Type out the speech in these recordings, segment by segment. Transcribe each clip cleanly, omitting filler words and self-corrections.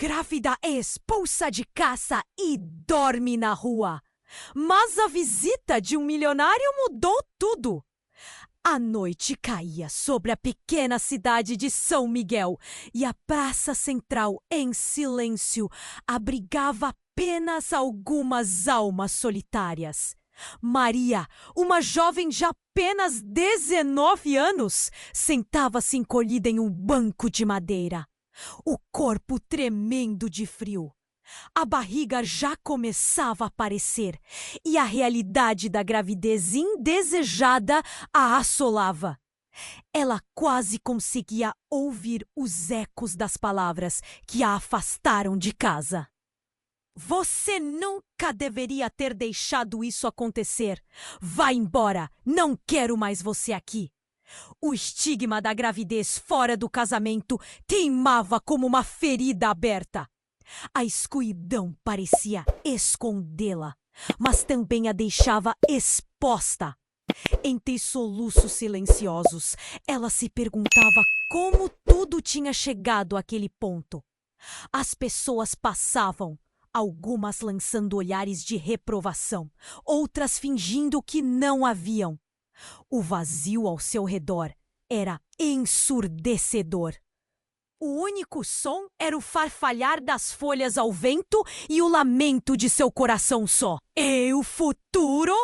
grávida é expulsa de casa e dorme na rua. Mas a visita de um milionário mudou tudo. A noite caía sobre a pequena cidade de São Miguel e a praça central, em silêncio, abrigava apenas algumas almas solitárias. Maria, uma jovem de apenas 19 anos, sentava-se encolhida em um banco de madeira, o corpo tremendo de frio. A barriga já começava a aparecer e a realidade da gravidez indesejada a assolava. Ela quase conseguia ouvir os ecos das palavras que a afastaram de casa. Você nunca deveria ter deixado isso acontecer. Vá embora, não quero mais você aqui. O estigma da gravidez fora do casamento teimava como uma ferida aberta. A escuridão parecia escondê-la, mas também a deixava exposta. Entre soluços silenciosos, ela se perguntava como tudo tinha chegado àquele ponto. As pessoas passavam, algumas lançando olhares de reprovação, outras fingindo que não a viam. O vazio ao seu redor era ensurdecedor. O único som era o farfalhar das folhas ao vento e o lamento de seu coração só. E o futuro?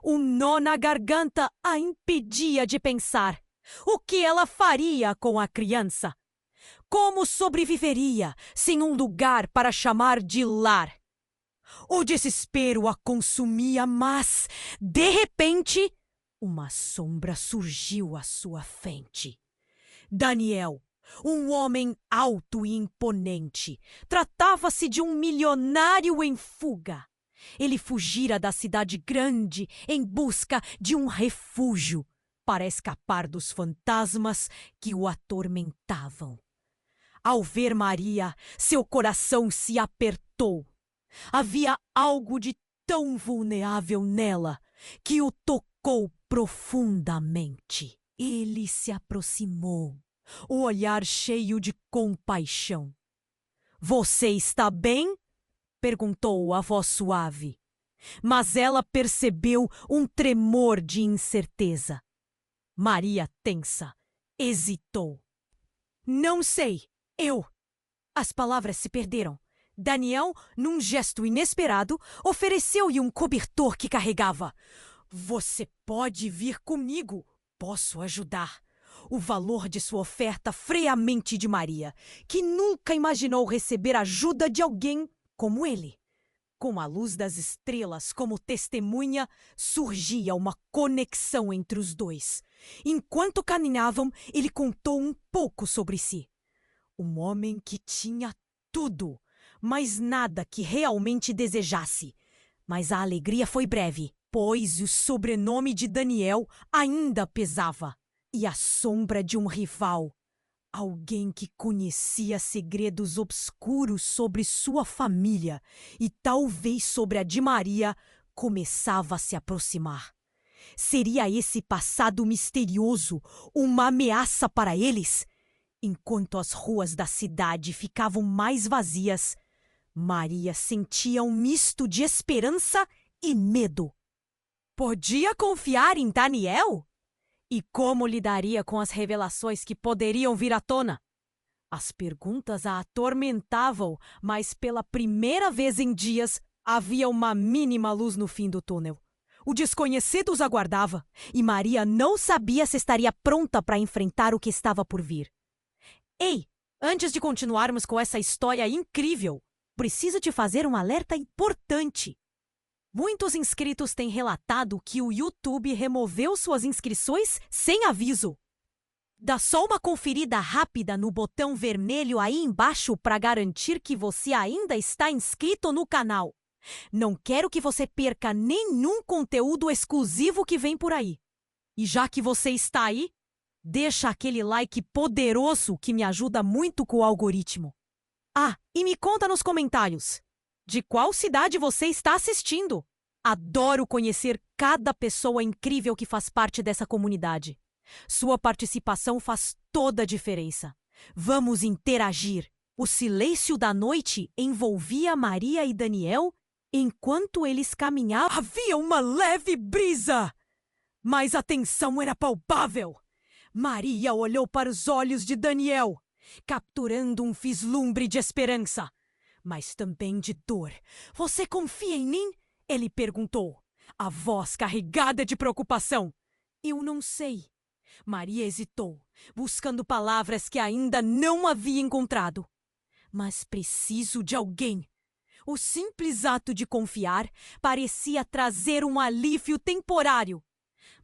Um nó na garganta a impedia de pensar. O que ela faria com a criança? Como sobreviveria sem um lugar para chamar de lar? O desespero a consumia, mas, de repente, uma sombra surgiu à sua frente. Daniel, um homem alto e imponente. Tratava-se de um milionário em fuga. Ele fugira da cidade grande em busca de um refúgio para escapar dos fantasmas que o atormentavam. Ao ver Maria, seu coração se apertou. Havia algo de tão vulnerável nela que o tocou profundamente. Ele se aproximou, o olhar cheio de compaixão. Você está bem? Perguntou a voz suave. Mas ela percebeu um tremor de incerteza. Maria, tensa, hesitou. Não sei, eu. As palavras se perderam. Daniel, num gesto inesperado, ofereceu-lhe um cobertor que carregava. Você pode vir comigo. Posso ajudar. O valor de sua oferta freia a mente de Maria, que nunca imaginou receber ajuda de alguém como ele. Com a luz das estrelas como testemunha, surgia uma conexão entre os dois. Enquanto caminhavam, ele contou um pouco sobre si. Um homem que tinha tudo, mas nada que realmente desejasse. Mas a alegria foi breve, pois o sobrenome de Daniel ainda pesava. E a sombra de um rival, alguém que conhecia segredos obscuros sobre sua família e talvez sobre a de Maria, começava a se aproximar. Seria esse passado misterioso uma ameaça para eles? Enquanto as ruas da cidade ficavam mais vazias, Maria sentia um misto de esperança e medo. Podia confiar em Daniel? E como lidaria com as revelações que poderiam vir à tona? As perguntas a atormentavam, mas pela primeira vez em dias havia uma mínima luz no fim do túnel. O desconhecido os aguardava, e Maria não sabia se estaria pronta para enfrentar o que estava por vir. Ei, antes de continuarmos com essa história incrível, preciso te fazer um alerta importante. Muitos inscritos têm relatado que o YouTube removeu suas inscrições sem aviso. Dá só uma conferida rápida no botão vermelho aí embaixo para garantir que você ainda está inscrito no canal. Não quero que você perca nenhum conteúdo exclusivo que vem por aí. E já que você está aí, deixa aquele like poderoso que me ajuda muito com o algoritmo. Ah, e me conta nos comentários. De qual cidade você está assistindo? Adoro conhecer cada pessoa incrível que faz parte dessa comunidade. Sua participação faz toda a diferença. Vamos interagir. O silêncio da noite envolvia Maria e Daniel enquanto eles caminhavam. Havia uma leve brisa, mas a tensão era palpável. Maria olhou para os olhos de Daniel, capturando um vislumbre de esperança, mas também de dor. Você confia em mim? Ele perguntou, a voz carregada de preocupação. Eu não sei. Maria hesitou, buscando palavras que ainda não havia encontrado. Mas preciso de alguém. O simples ato de confiar parecia trazer um alívio temporário.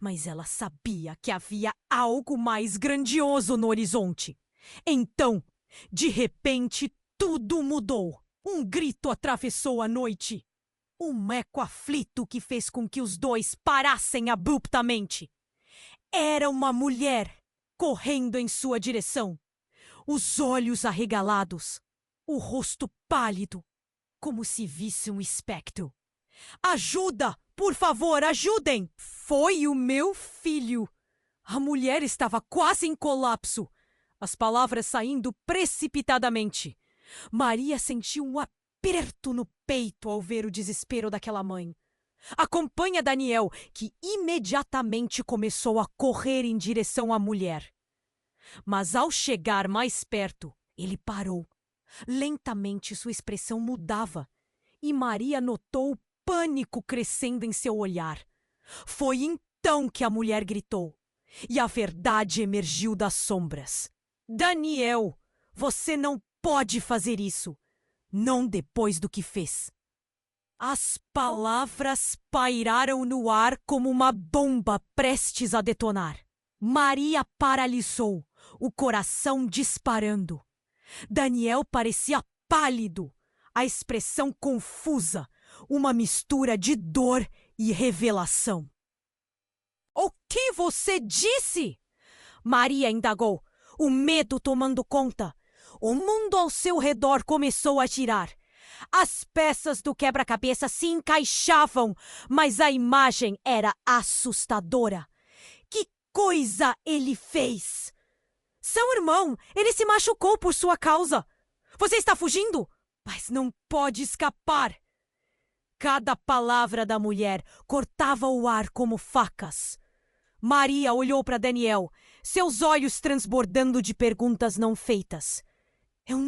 Mas ela sabia que havia algo mais grandioso no horizonte. Então, de repente, tudo mudou. Um grito atravessou a noite. Um eco aflito que fez com que os dois parassem abruptamente. Era uma mulher correndo em sua direção. Os olhos arregalados, o rosto pálido, como se visse um espectro. Ajuda! Por favor, ajudem! Foi o meu filho! A mulher estava quase em colapso, as palavras saindo precipitadamente. Maria sentiu um aperto no peito ao ver o desespero daquela mãe. Acompanha Daniel, que imediatamente começou a correr em direção à mulher. Mas ao chegar mais perto, ele parou. Lentamente sua expressão mudava e Maria notou o pânico crescendo em seu olhar. Foi então que a mulher gritou e a verdade emergiu das sombras. Daniel, você não pode fazer isso. Não depois do que fez. As palavras pairaram no ar como uma bomba prestes a detonar. Maria paralisou, o coração disparando. Daniel parecia pálido, a expressão confusa, uma mistura de dor e revelação. O que você disse? Maria indagou, o medo tomando conta. O mundo ao seu redor começou a girar. As peças do quebra-cabeça se encaixavam, mas a imagem era assustadora. Que coisa ele fez? Seu irmão, ele se machucou por sua causa. Você está fugindo? Mas não pode escapar. Cada palavra da mulher cortava o ar como facas. Maria olhou para Daniel, seus olhos transbordando de perguntas não feitas. Eu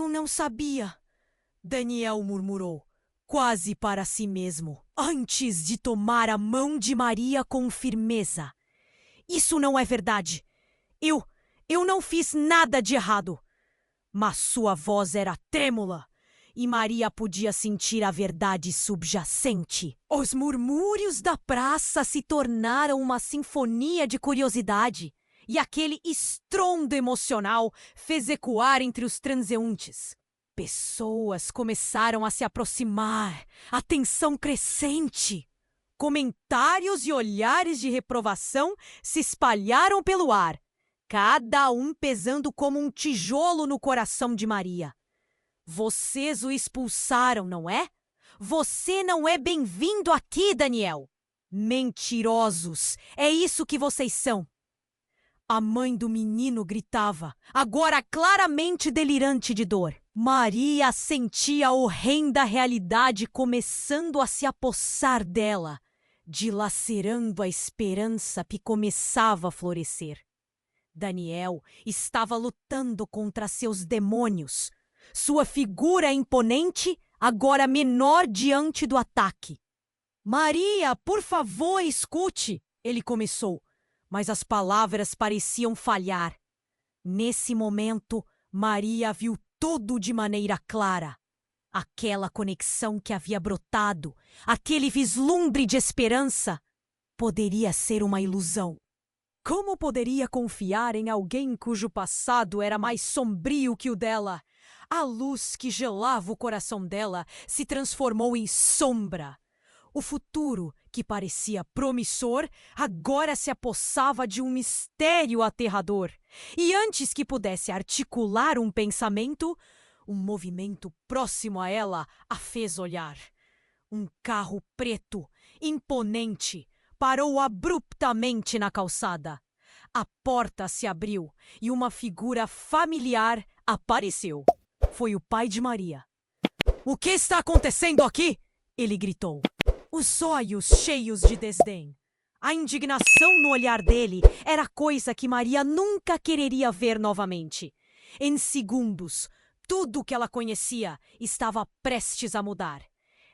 não sabia. Daniel murmurou, quase para si mesmo, antes de tomar a mão de Maria com firmeza. Isso não é verdade. Eu não fiz nada de errado. Mas sua voz era trêmula e Maria podia sentir a verdade subjacente. Os murmúrios da praça se tornaram uma sinfonia de curiosidade e aquele estrondo emocional fez ecoar entre os transeuntes. Pessoas começaram a se aproximar, a tensão crescente. Comentários e olhares de reprovação se espalharam pelo ar, cada um pesando como um tijolo no coração de Maria. Vocês o expulsaram, não é? Você não é bem-vindo aqui, Daniel. Mentirosos, é isso que vocês são. A mãe do menino gritava, agora claramente delirante de dor. Maria sentia a horrenda realidade começando a se apossar dela, dilacerando a esperança que começava a florescer. Daniel estava lutando contra seus demônios. Sua figura imponente, agora menor diante do ataque. Maria, por favor, escute, ele começou, mas as palavras pareciam falhar. Nesse momento, Maria viu tudo de maneira clara. Aquela conexão que havia brotado, aquele vislumbre de esperança, poderia ser uma ilusão. Como poderia confiar em alguém cujo passado era mais sombrio que o dela? A luz que gelava o coração dela se transformou em sombra. O futuro, que parecia promissor, agora se apossava de um mistério aterrador. E antes que pudesse articular um pensamento, um movimento próximo a ela a fez olhar. Um carro preto, imponente, parou abruptamente na calçada. A porta se abriu e uma figura familiar apareceu. Foi o pai de Maria. "O que está acontecendo aqui?" ele gritou, os olhos cheios de desdém. A indignação no olhar dele era coisa que Maria nunca quereria ver novamente. Em segundos, tudo que ela conhecia estava prestes a mudar.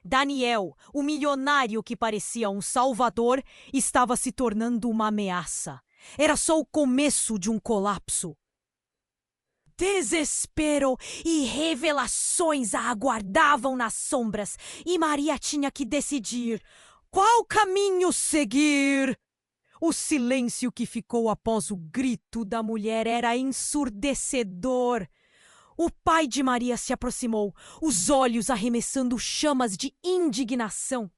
Daniel, o milionário que parecia um salvador, estava se tornando uma ameaça. Era só o começo de um colapso. Desespero e revelações a aguardavam nas sombras, e Maria tinha que decidir qual caminho seguir. O silêncio que ficou após o grito da mulher era ensurdecedor. O pai de Maria se aproximou, os olhos arremessando chamas de indignação.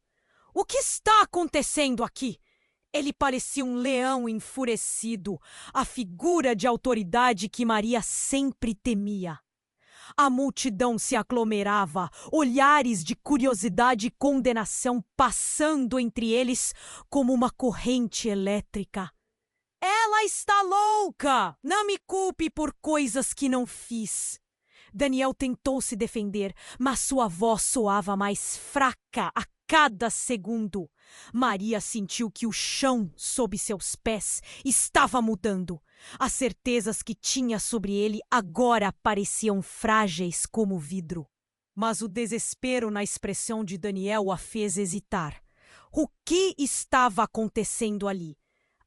"O que está acontecendo aqui?" Ele parecia um leão enfurecido, a figura de autoridade que Maria sempre temia. A multidão se aglomerava, olhares de curiosidade e condenação passando entre eles como uma corrente elétrica. "Ela está louca! Não me culpe por coisas que não fiz." Daniel tentou se defender, mas sua voz soava mais fraca a cada segundo. Maria sentiu que o chão sob seus pés estava mudando. As certezas que tinha sobre ele agora pareciam frágeis como vidro. Mas o desespero na expressão de Daniel a fez hesitar. O que estava acontecendo ali?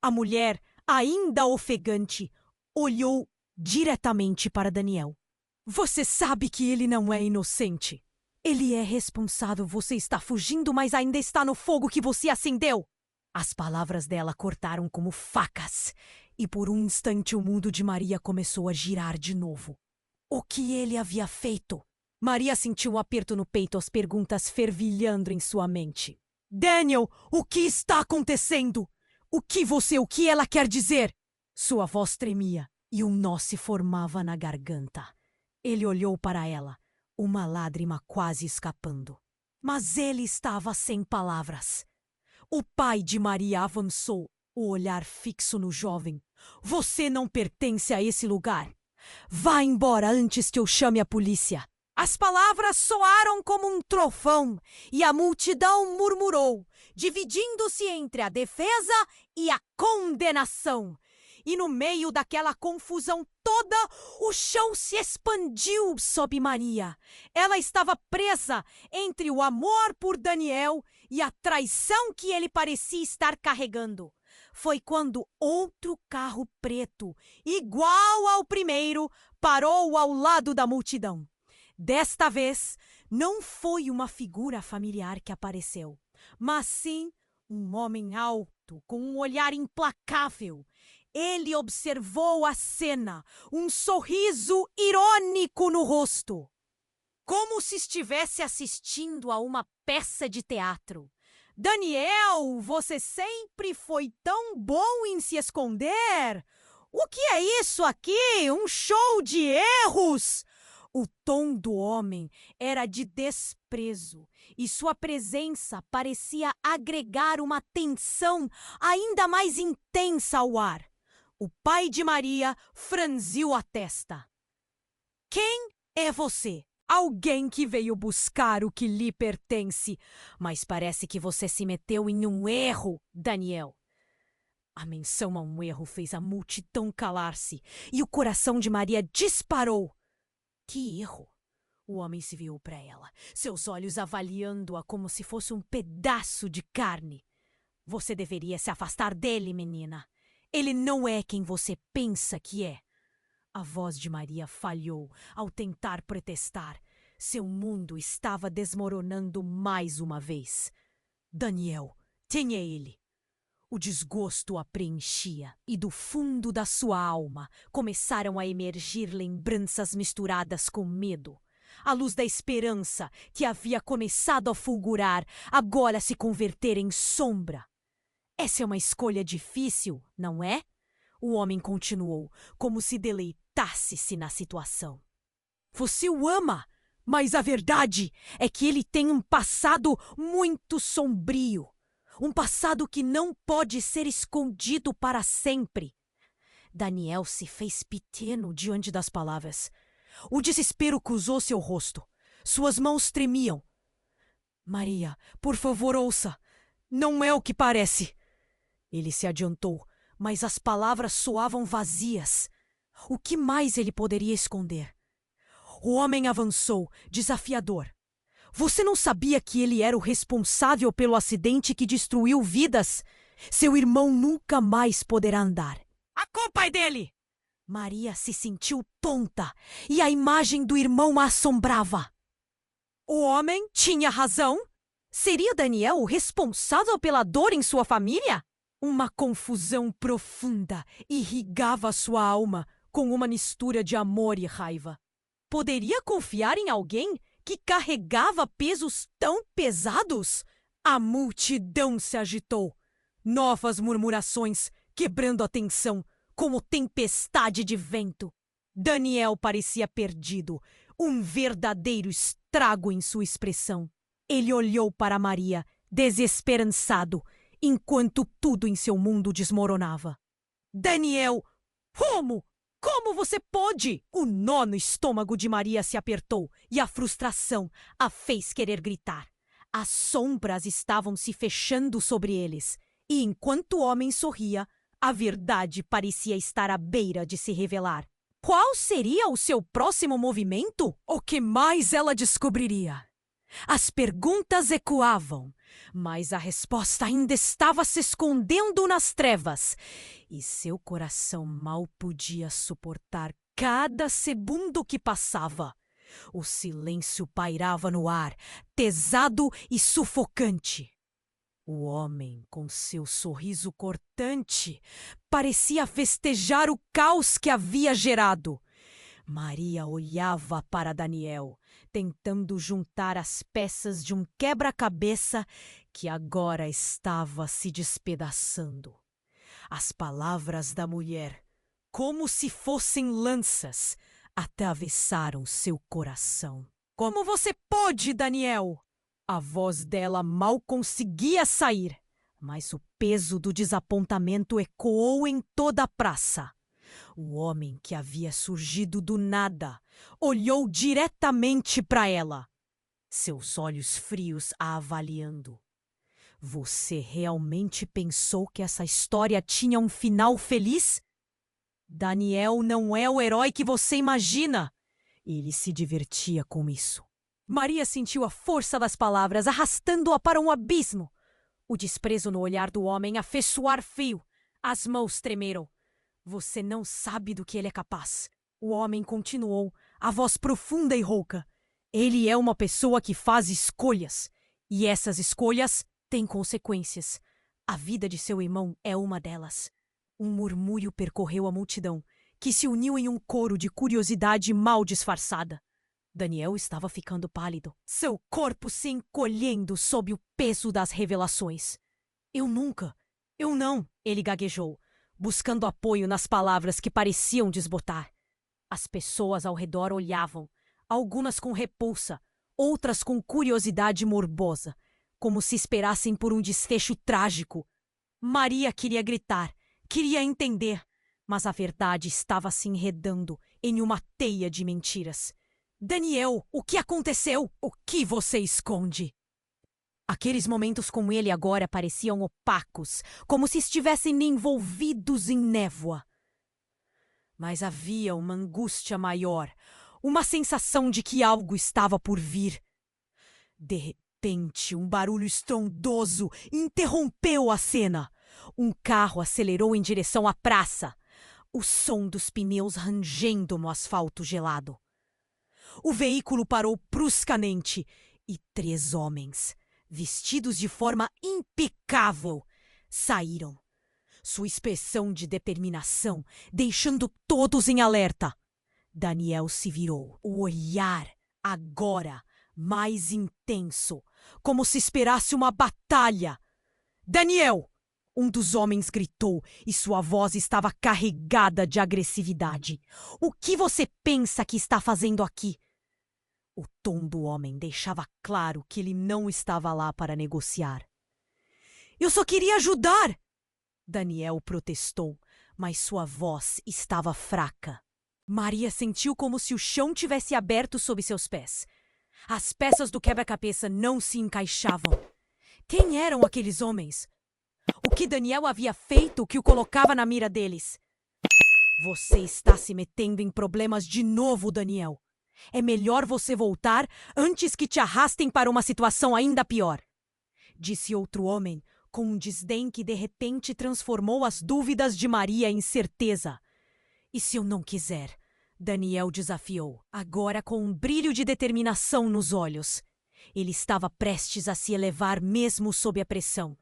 A mulher, ainda ofegante, olhou diretamente para Daniel. "Você sabe que ele não é inocente. Ele é responsável. Você está fugindo, mas ainda está no fogo que você acendeu." As palavras dela cortaram como facas, e por um instante o mundo de Maria começou a girar de novo. O que ele havia feito? Maria sentiu um aperto no peito, as perguntas fervilhando em sua mente. "Daniel, o que está acontecendo? O que ela quer dizer?" Sua voz tremia e um nó se formava na garganta. Ele olhou para ela, uma lágrima quase escapando. Mas ele estava sem palavras. O pai de Maria avançou, o olhar fixo no jovem. "Você não pertence a esse lugar. Vá embora antes que eu chame a polícia." As palavras soaram como um trovão e a multidão murmurou, dividindo-se entre a defesa e a condenação. E no meio daquela confusão toda, o chão se expandiu sob Maria. Ela estava presa entre o amor por Daniel e a traição que ele parecia estar carregando. Foi quando outro carro preto, igual ao primeiro, parou ao lado da multidão. Desta vez, não foi uma figura familiar que apareceu, mas sim um homem alto, com um olhar implacável. Ele observou a cena, um sorriso irônico no rosto, como se estivesse assistindo a uma peça de teatro. "Daniel, você sempre foi tão bom em se esconder. O que é isso aqui? Um show de erros?" O tom do homem era de desprezo e sua presença parecia agregar uma tensão ainda mais intensa ao ar. O pai de Maria franziu a testa. "Quem é você?" "Alguém que veio buscar o que lhe pertence. Mas parece que você se meteu em um erro, Daniel." A menção a um erro fez a multidão calar-se e o coração de Maria disparou. Que erro? O homem se virou para ela, seus olhos avaliando-a como se fosse um pedaço de carne. "Você deveria se afastar dele, menina. Ele não é quem você pensa que é." A voz de Maria falhou ao tentar protestar. Seu mundo estava desmoronando mais uma vez. "Daniel, quem é ele?" O desgosto a preenchia e do fundo da sua alma começaram a emergir lembranças misturadas com medo. A luz da esperança, que havia começado a fulgurar, agora se convertera em sombra. "Essa é uma escolha difícil, não é?" O homem continuou, como se deleitasse-se na situação. "Você o ama, mas a verdade é que ele tem um passado muito sombrio. Um passado que não pode ser escondido para sempre." Daniel se fez pequeno diante das palavras. O desespero cruzou seu rosto. Suas mãos tremiam. Maria, por favor, ouça. Não é o que parece. Ele se adiantou, mas as palavras soavam vazias. O que mais ele poderia esconder? O homem avançou, desafiador. Você não sabia que ele era o responsável pelo acidente que destruiu vidas? Seu irmão nunca mais poderá andar. A culpa é dele! Maria se sentiu tonta e a imagem do irmão a assombrava. O homem tinha razão? Seria Daniel o responsável pela dor em sua família? Uma confusão profunda irrigava sua alma com uma mistura de amor e raiva. Poderia confiar em alguém que carregava pesos tão pesados? A multidão se agitou. Novas murmurações, quebrando a tensão, como tempestade de vento. Daniel parecia perdido, um verdadeiro estrago em sua expressão. Ele olhou para Maria, desesperançado, enquanto tudo em seu mundo desmoronava. Daniel, como? Como você pôde? O nó no estômago de Maria se apertou e a frustração a fez querer gritar. As sombras estavam se fechando sobre eles, e enquanto o homem sorria, a verdade parecia estar à beira de se revelar. Qual seria o seu próximo movimento? O que mais ela descobriria? As perguntas ecoavam, mas a resposta ainda estava se escondendo nas trevas, e seu coração mal podia suportar cada segundo que passava. O silêncio pairava no ar, pesado e sufocante. O homem, com seu sorriso cortante, parecia festejar o caos que havia gerado. Maria olhava para Daniel, tentando juntar as peças de um quebra-cabeça que agora estava se despedaçando. As palavras da mulher, como se fossem lanças, atravessaram seu coração. Como você pôde, Daniel? A voz dela mal conseguia sair, mas o peso do desapontamento ecoou em toda a praça. O homem que havia surgido do nada olhou diretamente para ela, seus olhos frios a avaliando. Você realmente pensou que essa história tinha um final feliz? Daniel não é o herói que você imagina. Ele se divertia com isso. Maria sentiu a força das palavras arrastando-a para um abismo. O desprezo no olhar do homem a fez suar frio. As mãos tremeram. Você não sabe do que ele é capaz. O homem continuou, a voz profunda e rouca. Ele é uma pessoa que faz escolhas. E essas escolhas têm consequências. A vida de seu irmão é uma delas. Um murmúrio percorreu a multidão, que se uniu em um coro de curiosidade mal disfarçada. Daniel estava ficando pálido, seu corpo se encolhendo sob o peso das revelações. Eu não, ele gaguejou, buscando apoio nas palavras que pareciam desbotar. As pessoas ao redor olhavam, algumas com repulsa, outras com curiosidade morbosa, como se esperassem por um desfecho trágico. Maria queria gritar, queria entender, mas a verdade estava se enredando em uma teia de mentiras. Daniel, o que aconteceu? O que você esconde? Aqueles momentos com ele agora pareciam opacos, como se estivessem envolvidos em névoa. Mas havia uma angústia maior, uma sensação de que algo estava por vir. De repente, um barulho estrondoso interrompeu a cena. Um carro acelerou em direção à praça, o som dos pneus rangendo no asfalto gelado. O veículo parou bruscamente e 3 homens, vestidos de forma impecável, saíram. Sua expressão de determinação deixando todos em alerta. Daniel se virou, o olhar agora mais intenso, como se esperasse uma batalha. Daniel! Um dos homens gritou e sua voz estava carregada de agressividade. O que você pensa que está fazendo aqui? O tom do homem deixava claro que ele não estava lá para negociar. Eu só queria ajudar! Daniel protestou, mas sua voz estava fraca. Maria sentiu como se o chão tivesse aberto sob seus pés. As peças do quebra-cabeça não se encaixavam. Quem eram aqueles homens? O que Daniel havia feito que o colocava na mira deles? Você está se metendo em problemas de novo, Daniel. É melhor você voltar antes que te arrastem para uma situação ainda pior. Disse outro homem, com um desdém que de repente transformou as dúvidas de Maria em certeza. E se eu não quiser? Daniel desafiou, agora com um brilho de determinação nos olhos. Ele estava prestes a se elevar mesmo sob a pressão.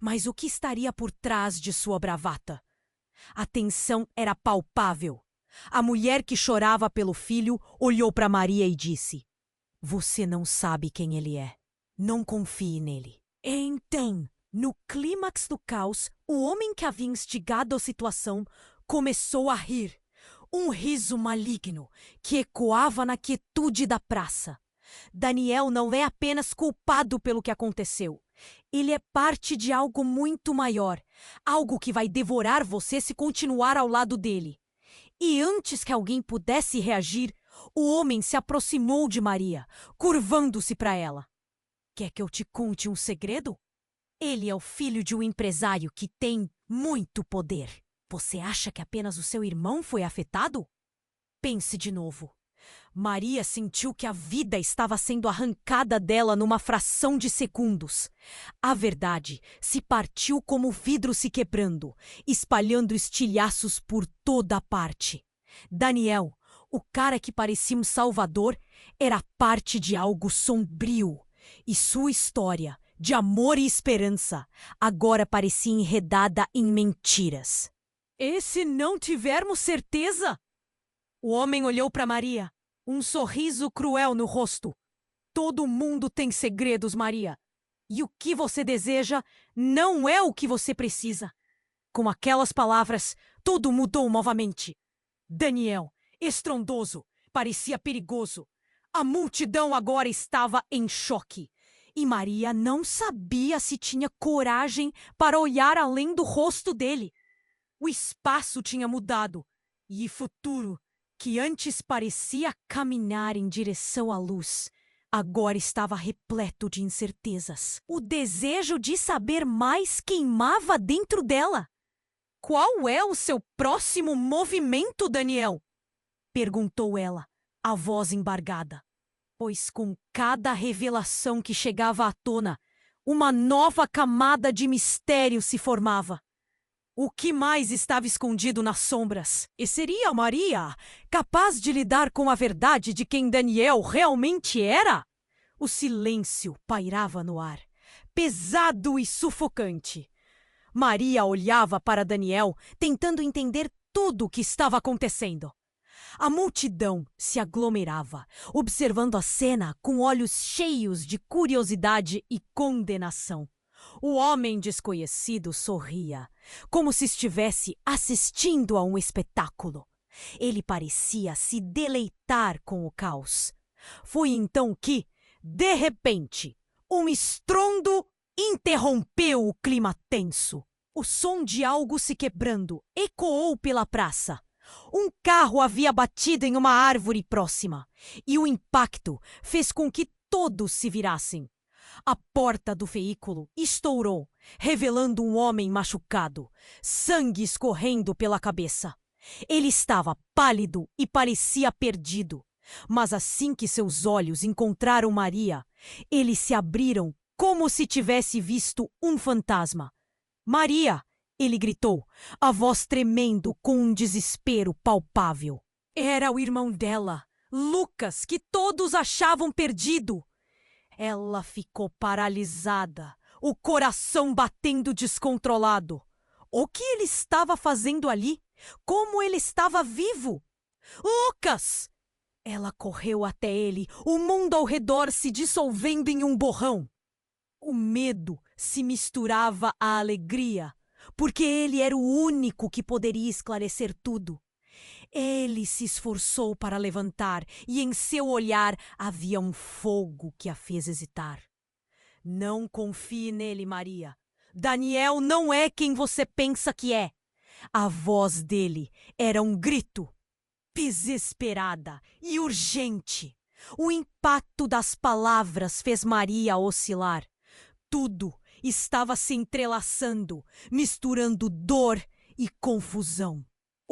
Mas o que estaria por trás de sua bravata? A tensão era palpável. A mulher que chorava pelo filho olhou para Maria e disse: Você não sabe quem ele é. Não confie nele. Então, no clímax do caos, o homem que havia instigado a situação começou a rir. Um riso maligno que ecoava na quietude da praça. Daniel não é apenas culpado pelo que aconteceu. Ele é parte de algo muito maior. Algo que vai devorar você se continuar ao lado dele. E antes que alguém pudesse reagir, o homem se aproximou de Maria, curvando-se para ela. Quer que eu te conte um segredo? Ele é o filho de um empresário que tem muito poder. Você acha que apenas o seu irmão foi afetado? Pense de novo. Maria sentiu que a vida estava sendo arrancada dela numa fração de segundos. A verdade se partiu como vidro se quebrando, espalhando estilhaços por toda a parte. Daniel, o cara que parecia um salvador, era parte de algo sombrio. E sua história, de amor e esperança, agora parecia enredada em mentiras. E se não tivermos certeza? O homem olhou para Maria, um sorriso cruel no rosto. Todo mundo tem segredos, Maria. E o que você deseja não é o que você precisa. Com aquelas palavras, tudo mudou novamente. Daniel, estrondoso, parecia perigoso. A multidão agora estava em choque. E Maria não sabia se tinha coragem para olhar além do rosto dele. O espaço tinha mudado. E o futuro, que antes parecia caminhar em direção à luz, agora estava repleto de incertezas. O desejo de saber mais queimava dentro dela. Qual é o seu próximo movimento, Daniel? Perguntou ela, a voz embargada. Pois com cada revelação que chegava à tona, uma nova camada de mistério se formava. O que mais estava escondido nas sombras? E seria Maria capaz de lidar com a verdade de quem Daniel realmente era? O silêncio pairava no ar, pesado e sufocante. Maria olhava para Daniel, tentando entender tudo o que estava acontecendo. A multidão se aglomerava, observando a cena com olhos cheios de curiosidade e condenação. O homem desconhecido sorria, como se estivesse assistindo a um espetáculo. Ele parecia se deleitar com o caos. Foi então que, de repente, um estrondo interrompeu o clima tenso. O som de algo se quebrando ecoou pela praça. Um carro havia batido em uma árvore próxima, e o impacto fez com que todos se virassem. A porta do veículo estourou, revelando um homem machucado, sangue escorrendo pela cabeça. Ele estava pálido e parecia perdido, mas assim que seus olhos encontraram Maria, eles se abriram como se tivesse visto um fantasma. Maria! Ele gritou, a voz tremendo com um desespero palpável. Era o irmão dela, Lucas, que todos achavam perdido. Ela ficou paralisada, o coração batendo descontrolado. O que ele estava fazendo ali? Como ele estava vivo? Lucas! Ela correu até ele, o mundo ao redor se dissolvendo em um borrão. O medo se misturava à alegria, porque ele era o único que poderia esclarecer tudo. Ele se esforçou para levantar e em seu olhar havia um fogo que a fez hesitar. Não confie nele, Maria. Daniel não é quem você pensa que é. A voz dele era um grito. Desesperada e urgente. O impacto das palavras fez Maria oscilar. Tudo estava se entrelaçando, misturando dor e confusão.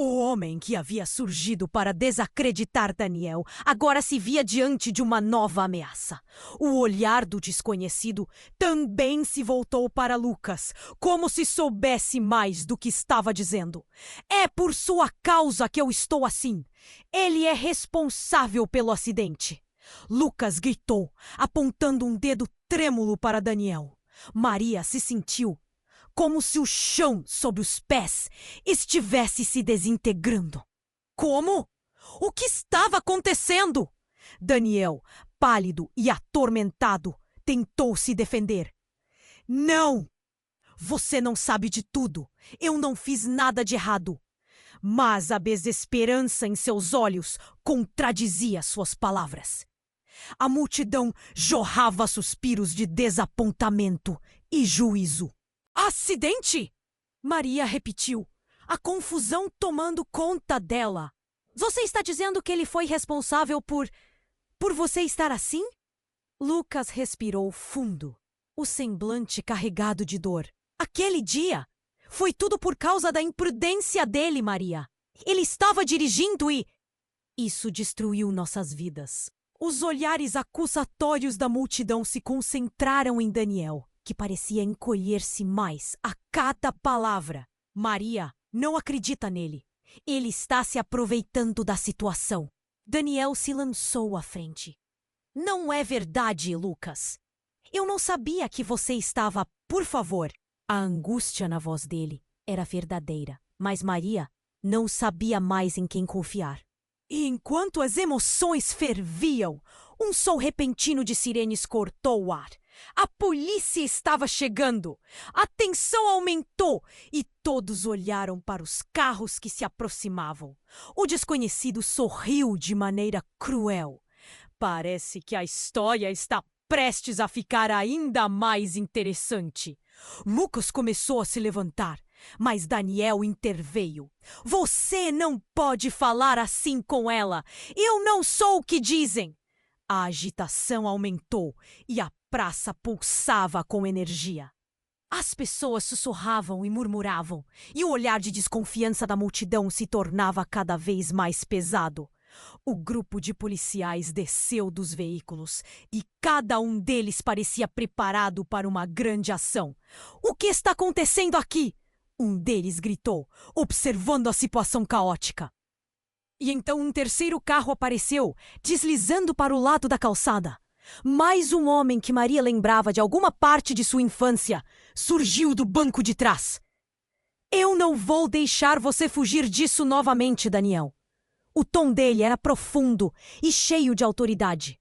O homem que havia surgido para desacreditar Daniel agora se via diante de uma nova ameaça. O olhar do desconhecido também se voltou para Lucas, como se soubesse mais do que estava dizendo. É por sua causa que eu estou assim. Ele é responsável pelo acidente. Lucas gritou, apontando um dedo trêmulo para Daniel. Maria se sentiu como se o chão sob os pés estivesse se desintegrando. Como? O que estava acontecendo? Daniel, pálido e atormentado, tentou se defender. Não! Você não sabe de tudo. Eu não fiz nada de errado. Mas a desesperança em seus olhos contradizia suas palavras. A multidão jorrava suspiros de desapontamento e juízo. Acidente! Maria repetiu, a confusão tomando conta dela. Você está dizendo que ele foi responsável por você estar assim? Lucas respirou fundo, o semblante carregado de dor. Aquele dia foi tudo por causa da imprudência dele, Maria. Ele estava dirigindo e... Isso destruiu nossas vidas. Os olhares acusatórios da multidão se concentraram em Daniel, que parecia encolher-se mais a cada palavra. Maria não acredita nele. Ele está se aproveitando da situação. Daniel se lançou à frente. Não é verdade, Lucas. Eu não sabia que você estava... Por favor. A angústia na voz dele era verdadeira, mas Maria não sabia mais em quem confiar. E enquanto as emoções ferviam, um som repentino de sirenes cortou o ar. A polícia estava chegando. A tensão aumentou e todos olharam para os carros que se aproximavam. O desconhecido sorriu de maneira cruel. Parece que a história está prestes a ficar ainda mais interessante. Lucas começou a se levantar, mas Daniel interveio. Você não pode falar assim com ela. Eu não sou o que dizem. A agitação aumentou e a praça pulsava com energia. As pessoas sussurravam e murmuravam, e o olhar de desconfiança da multidão se tornava cada vez mais pesado. O grupo de policiais desceu dos veículos e cada um deles parecia preparado para uma grande ação. O que está acontecendo aqui? Um deles gritou, observando a situação caótica. E então um terceiro carro apareceu, deslizando para o lado da calçada. Mais um homem que Maria lembrava de alguma parte de sua infância surgiu do banco de trás. Eu não vou deixar você fugir disso novamente, Daniel. O tom dele era profundo e cheio de autoridade.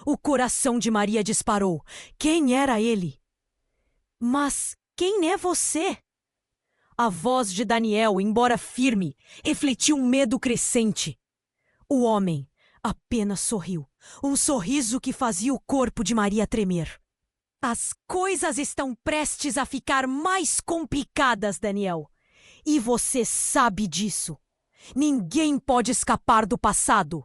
O coração de Maria disparou. Quem era ele? Mas quem é você? A voz de Daniel, embora firme, refletiu um medo crescente. O homem apenas sorriu, um sorriso que fazia o corpo de Maria tremer. As coisas estão prestes a ficar mais complicadas, Daniel. E você sabe disso. Ninguém pode escapar do passado.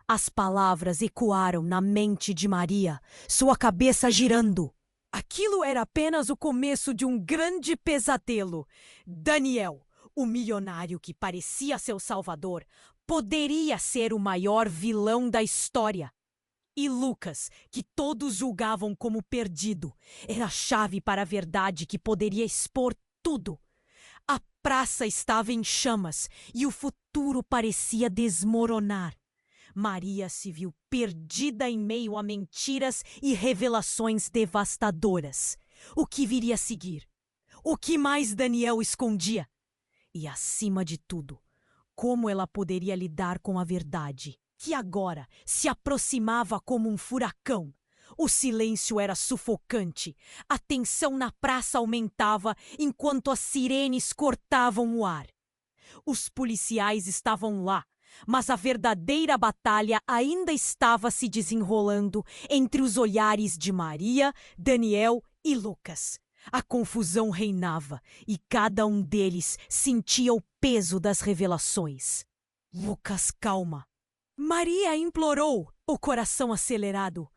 As palavras ecoaram na mente de Maria, sua cabeça girando. Aquilo era apenas o começo de um grande pesadelo. Daniel, o milionário que parecia seu salvador, poderia ser o maior vilão da história. E Lucas, que todos julgavam como perdido, era a chave para a verdade que poderia expor tudo. A praça estava em chamas e o futuro parecia desmoronar. Maria se viu perdida em meio a mentiras e revelações devastadoras. O que viria a seguir? O que mais Daniel escondia? E, acima de tudo, como ela poderia lidar com a verdade, que agora se aproximava como um furacão? O silêncio era sufocante. A tensão na praça aumentava enquanto as sirenes cortavam o ar. Os policiais estavam lá, mas a verdadeira batalha ainda estava se desenrolando entre os olhares de Maria, Daniel e Lucas. A confusão reinava e cada um deles sentia o peso das revelações. Lucas, calma. Maria implorou, o coração acelerado.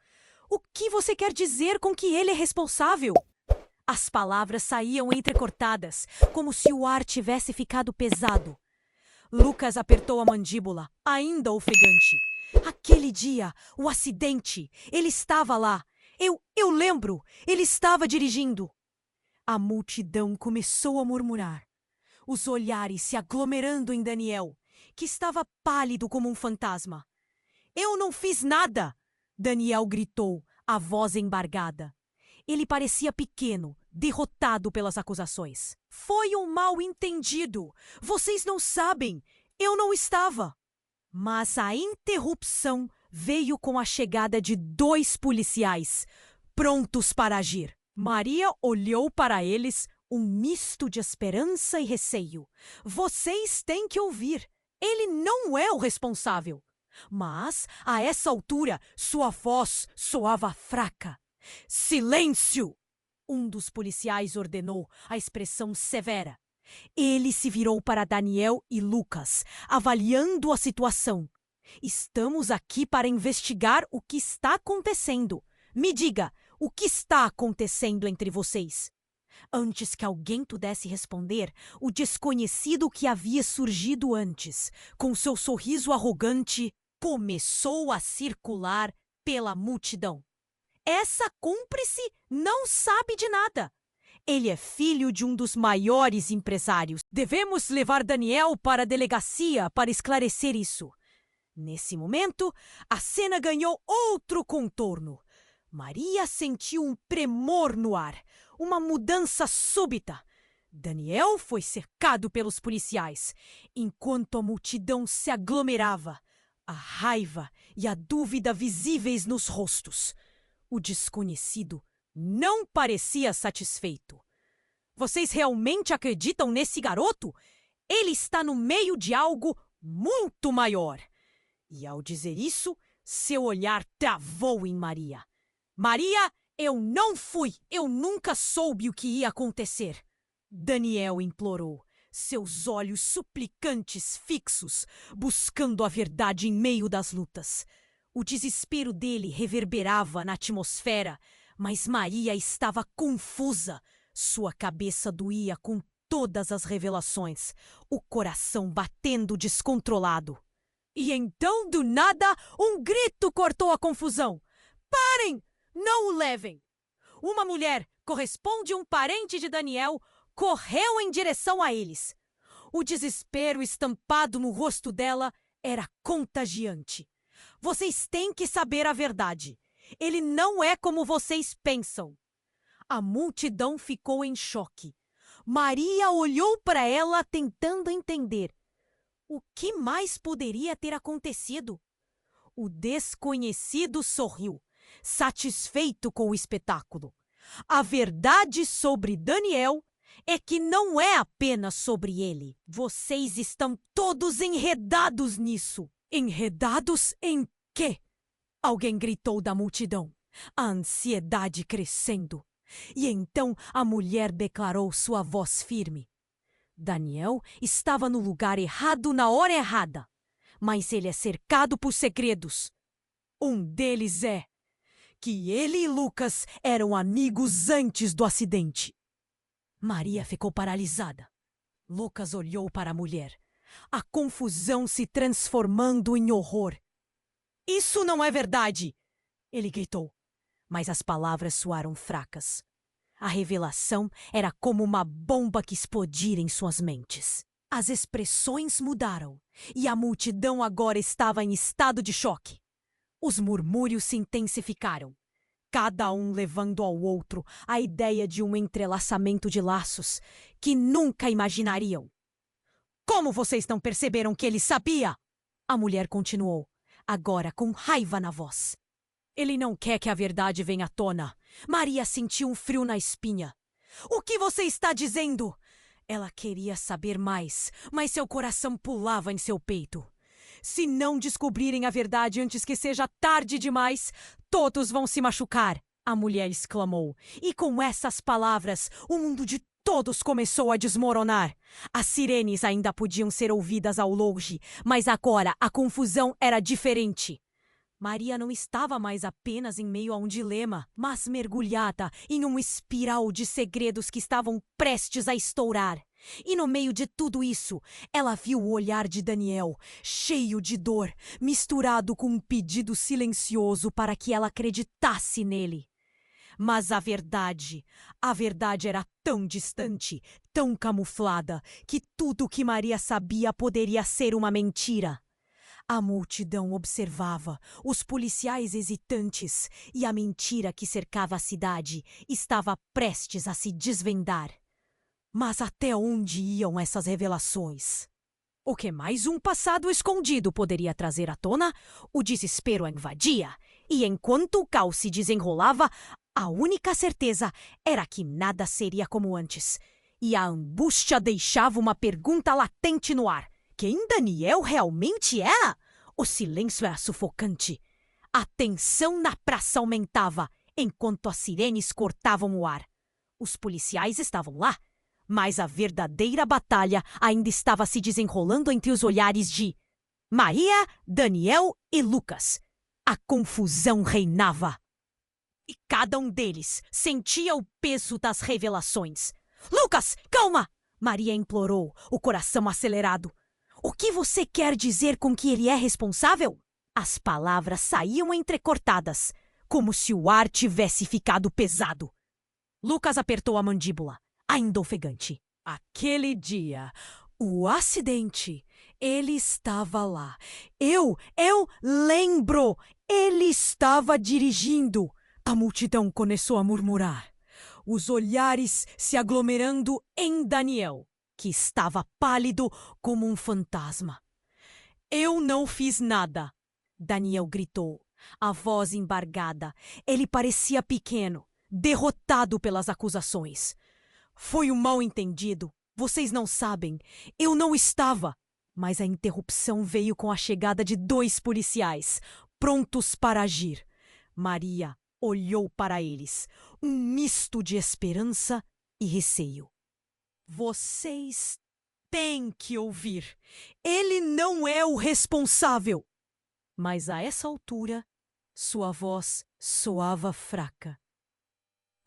O que você quer dizer com que ele é responsável? As palavras saíam entrecortadas, como se o ar tivesse ficado pesado. Lucas apertou a mandíbula, ainda ofegante. Aquele dia, o acidente, ele estava lá. Eu lembro, ele estava dirigindo. A multidão começou a murmurar, os olhares se aglomerando em Daniel, que estava pálido como um fantasma. Eu não fiz nada! Daniel gritou, a voz embargada. Ele parecia pequeno, derrotado pelas acusações. Foi um mal-entendido. Vocês não sabem. Eu não estava. Mas a interrupção veio com a chegada de 2 policiais, prontos para agir. Maria olhou para eles, um misto de esperança e receio. Vocês têm que ouvir. Ele não é o responsável. Mas, a essa altura, sua voz soava fraca. Silêncio! Um dos policiais ordenou, a expressão severa. Ele se virou para Daniel e Lucas, avaliando a situação. Estamos aqui para investigar o que está acontecendo. Me diga, o que está acontecendo entre vocês? Antes que alguém pudesse responder, o desconhecido que havia surgido antes, com seu sorriso arrogante, começou a circular pela multidão. Essa cúmplice não sabe de nada. Ele é filho de um dos maiores empresários. Devemos levar Daniel para a delegacia para esclarecer isso. Nesse momento, a cena ganhou outro contorno. Maria sentiu um tremor no ar, uma mudança súbita. Daniel foi cercado pelos policiais, enquanto a multidão se aglomerava, a raiva e a dúvida visíveis nos rostos. O desconhecido não parecia satisfeito. Vocês realmente acreditam nesse garoto? Ele está no meio de algo muito maior. E ao dizer isso, seu olhar travou em Maria. Maria, eu não fui. Eu nunca soube o que ia acontecer. Daniel implorou, seus olhos suplicantes fixos, buscando a verdade em meio das lutas. O desespero dele reverberava na atmosfera, mas Maria estava confusa. Sua cabeça doía com todas as revelações, o coração batendo descontrolado. E então, do nada, um grito cortou a confusão. Parem! Não o levem! Uma mulher, corresponde um parente de Daniel, correu em direção a eles. O desespero estampado no rosto dela era contagiante. Vocês têm que saber a verdade. Ele não é como vocês pensam. A multidão ficou em choque. Maria olhou para ela tentando entender. O que mais poderia ter acontecido? O desconhecido sorriu, satisfeito com o espetáculo. A verdade sobre Daniel é que não é apenas sobre ele. Vocês estão todos enredados nisso. Enredados em quê? Alguém gritou da multidão, a ansiedade crescendo. E então a mulher declarou sua voz firme. Daniel estava no lugar errado na hora errada, mas ele é cercado por segredos. Um deles é que ele e Lucas eram amigos antes do acidente. Maria ficou paralisada. Lucas olhou para a mulher, a confusão se transformando em horror. Isso não é verdade! Ele gritou, mas as palavras soaram fracas. A revelação era como uma bomba que explodia em suas mentes. As expressões mudaram e a multidão agora estava em estado de choque. Os murmúrios se intensificaram, cada um levando ao outro a ideia de um entrelaçamento de laços que nunca imaginariam. Como vocês não perceberam que ele sabia? A mulher continuou, agora com raiva na voz. Ele não quer que a verdade venha à tona. Maria sentiu um frio na espinha. O que você está dizendo? Ela queria saber mais, mas seu coração pulava em seu peito. Se não descobrirem a verdade antes que seja tarde demais, todos vão se machucar, a mulher exclamou. E com essas palavras, o mundo de todos começou a desmoronar. As sirenes ainda podiam ser ouvidas ao longe, mas agora a confusão era diferente. Maria não estava mais apenas em meio a um dilema, mas mergulhada em uma espiral de segredos que estavam prestes a estourar. E no meio de tudo isso, ela viu o olhar de Daniel, cheio de dor, misturado com um pedido silencioso para que ela acreditasse nele. Mas a verdade era tão distante, tão camuflada, que tudo o que Maria sabia poderia ser uma mentira. A multidão observava, os policiais hesitantes, e a mentira que cercava a cidade estava prestes a se desvendar. Mas até onde iam essas revelações? O que mais um passado escondido poderia trazer à tona? O desespero a invadia, e enquanto o caos se desenrolava, a única certeza era que nada seria como antes. E a angústia deixava uma pergunta latente no ar. Quem Daniel realmente era? O silêncio era sufocante. A tensão na praça aumentava, enquanto as sirenes cortavam o ar. Os policiais estavam lá, mas a verdadeira batalha ainda estava se desenrolando entre os olhares de Maria, Daniel e Lucas. A confusão reinava. E cada um deles sentia o peso das revelações. Lucas, calma! Maria implorou, o coração acelerado. O que você quer dizer com que ele é responsável? As palavras saíam entrecortadas, como se o ar tivesse ficado pesado. Lucas apertou a mandíbula, ainda ofegante. Aquele dia, o acidente, ele estava lá. Eu lembro! Ele estava dirigindo. A multidão começou a murmurar, os olhares se aglomerando em Daniel, que estava pálido como um fantasma. Eu não fiz nada, Daniel gritou, a voz embargada. Ele parecia pequeno, derrotado pelas acusações. Foi um mal-entendido. Vocês não sabem. Eu não estava. Mas a interrupção veio com a chegada de 2 policiais, prontos para agir. Maria olhou para eles, um misto de esperança e receio. Vocês têm que ouvir. Ele não é o responsável. Mas a essa altura, sua voz soava fraca.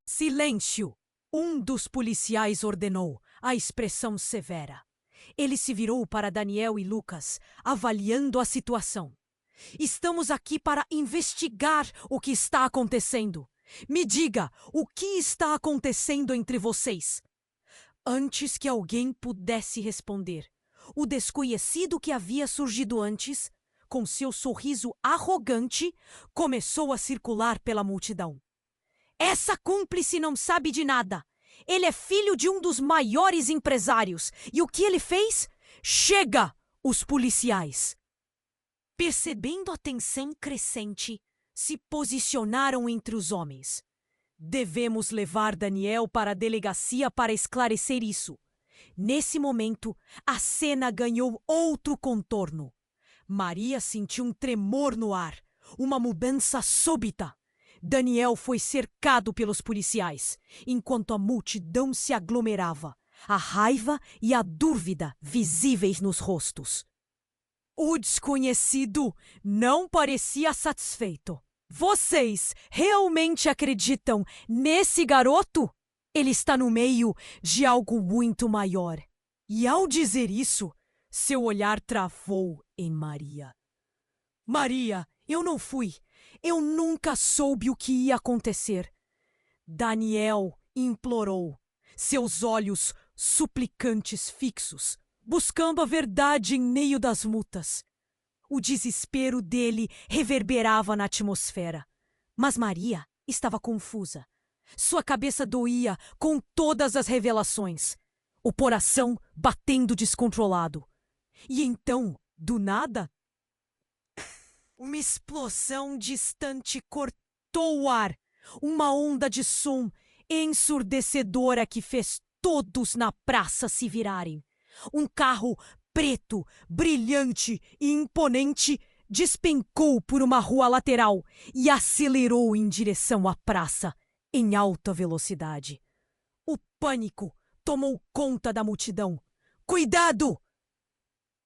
Silêncio! Um dos policiais ordenou, a expressão severa. Ele se virou para Daniel e Lucas, avaliando a situação. Estamos aqui para investigar o que está acontecendo. Me diga, o que está acontecendo entre vocês? Antes que alguém pudesse responder, o desconhecido que havia surgido antes, com seu sorriso arrogante, começou a circular pela multidão. Essa cúmplice não sabe de nada. Ele é filho de um dos maiores empresários. E o que ele fez? Chega! Os policiais, percebendo a tensão crescente, se posicionaram entre os homens. Devemos levar Daniel para a delegacia para esclarecer isso. Nesse momento, a cena ganhou outro contorno. Maria sentiu um tremor no ar, uma mudança súbita. Daniel foi cercado pelos policiais, enquanto a multidão se aglomerava, a raiva e a dúvida visíveis nos rostos. O desconhecido não parecia satisfeito. Vocês realmente acreditam nesse garoto? Ele está no meio de algo muito maior. E ao dizer isso, seu olhar travou em Maria. Maria, eu não fui. Eu nunca soube o que ia acontecer. Daniel implorou, seus olhos suplicantes fixos, buscando a verdade em meio das mutas. O desespero dele reverberava na atmosfera. Mas Maria estava confusa. Sua cabeça doía com todas as revelações. O coração batendo descontrolado. E então, do nada, uma explosão distante cortou o ar. Uma onda de som ensurdecedora que fez todos na praça se virarem. Um carro preto, brilhante e imponente despencou por uma rua lateral e acelerou em direção à praça, em alta velocidade. O pânico tomou conta da multidão. Cuidado!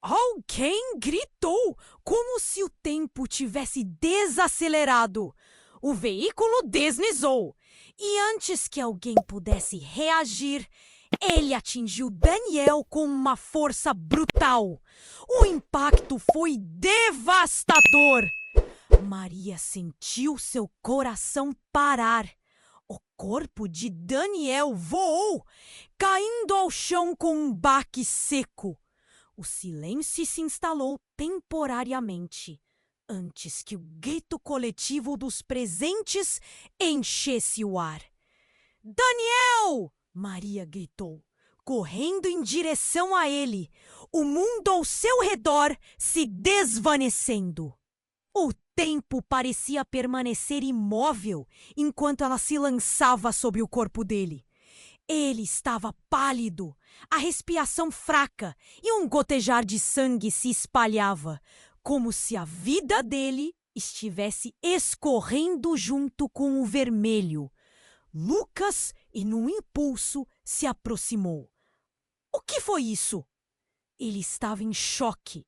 Alguém gritou, como se o tempo tivesse desacelerado. O veículo deslizou, e antes que alguém pudesse reagir, ele atingiu Daniel com uma força brutal. O impacto foi devastador. Maria sentiu seu coração parar. O corpo de Daniel voou, caindo ao chão com um baque seco. O silêncio se instalou temporariamente, antes que o grito coletivo dos presentes enchesse o ar. Daniel! Maria gritou, correndo em direção a ele, o mundo ao seu redor se desvanecendo. O tempo parecia permanecer imóvel enquanto ela se lançava sobre o corpo dele. Ele estava pálido, a respiração fraca e um gotejar de sangue se espalhava, como se a vida dele estivesse escorrendo junto com o vermelho. Lucas, em um impulso, se aproximou. O que foi isso? Ele estava em choque,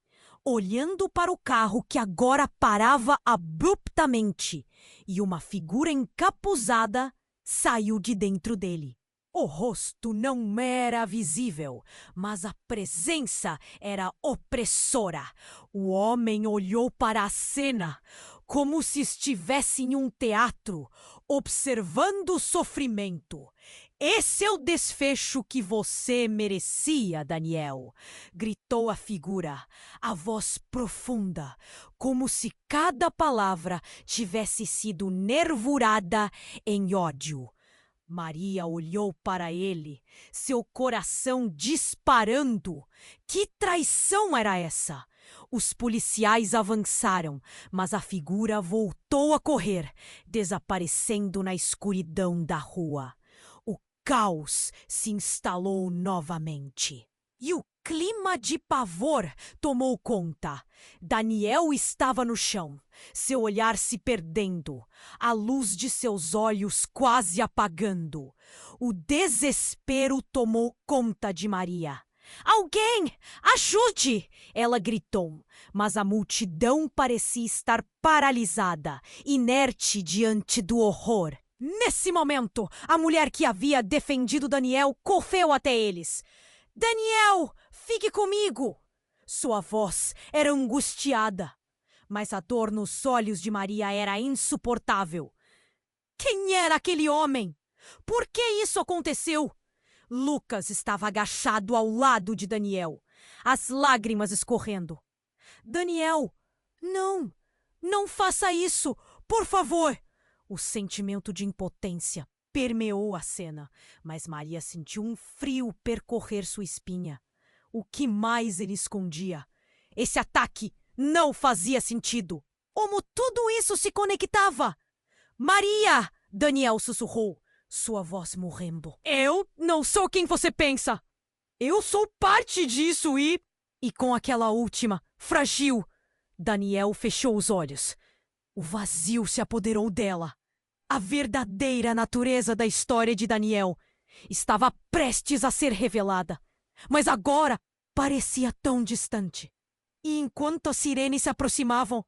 olhando para o carro que agora parava abruptamente, e uma figura encapuzada saiu de dentro dele. O rosto não era visível, mas a presença era opressora. O homem olhou para a cena, como se estivesse em um teatro, observando o sofrimento. Esse é o desfecho que você merecia, Daniel, gritou a figura, a voz profunda, como se cada palavra tivesse sido nervurada em ódio. Maria olhou para ele, seu coração disparando. Que traição era essa? Os policiais avançaram, mas a figura voltou a correr, desaparecendo na escuridão da rua. O caos se instalou novamente. E o clima de pavor tomou conta. Daniel estava no chão, seu olhar se perdendo, a luz de seus olhos quase apagando. O desespero tomou conta de Maria. Alguém! Ajude! Ela gritou, mas a multidão parecia estar paralisada, inerte diante do horror. Nesse momento, a mulher que havia defendido Daniel correu até eles. Daniel, fique comigo! Sua voz era angustiada, mas a dor nos olhos de Maria era insuportável. Quem era aquele homem? Por que isso aconteceu? Lucas estava agachado ao lado de Daniel, as lágrimas escorrendo. Daniel, não faça isso, por favor! O sentimento de impotência permeou a cena, mas Maria sentiu um frio percorrer sua espinha. O que mais ele escondia? Esse ataque não fazia sentido. Como tudo isso se conectava? Maria! Daniel sussurrou, sua voz morrendo. Eu não sou quem você pensa. Eu sou parte disso e com aquela última, frágil. Daniel fechou os olhos. O vazio se apoderou dela. A verdadeira natureza da história de Daniel estava prestes a ser revelada, mas agora parecia tão distante. E enquanto as sirenes se aproximavam,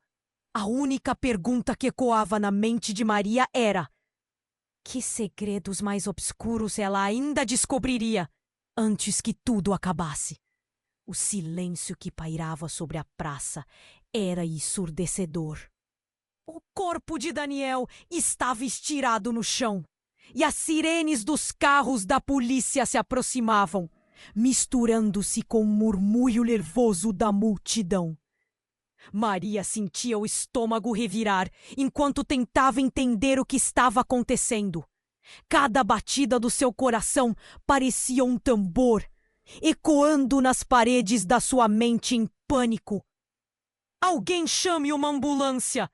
a única pergunta que ecoava na mente de Maria era: que segredos mais obscuros ela ainda descobriria antes que tudo acabasse? O silêncio que pairava sobre a praça era ensurdecedor. O corpo de Daniel estava estirado no chão, e as sirenes dos carros da polícia se aproximavam, misturando-se com o murmúrio nervoso da multidão. Maria sentia o estômago revirar enquanto tentava entender o que estava acontecendo. Cada batida do seu coração parecia um tambor, ecoando nas paredes da sua mente em pânico. Alguém chame uma ambulância!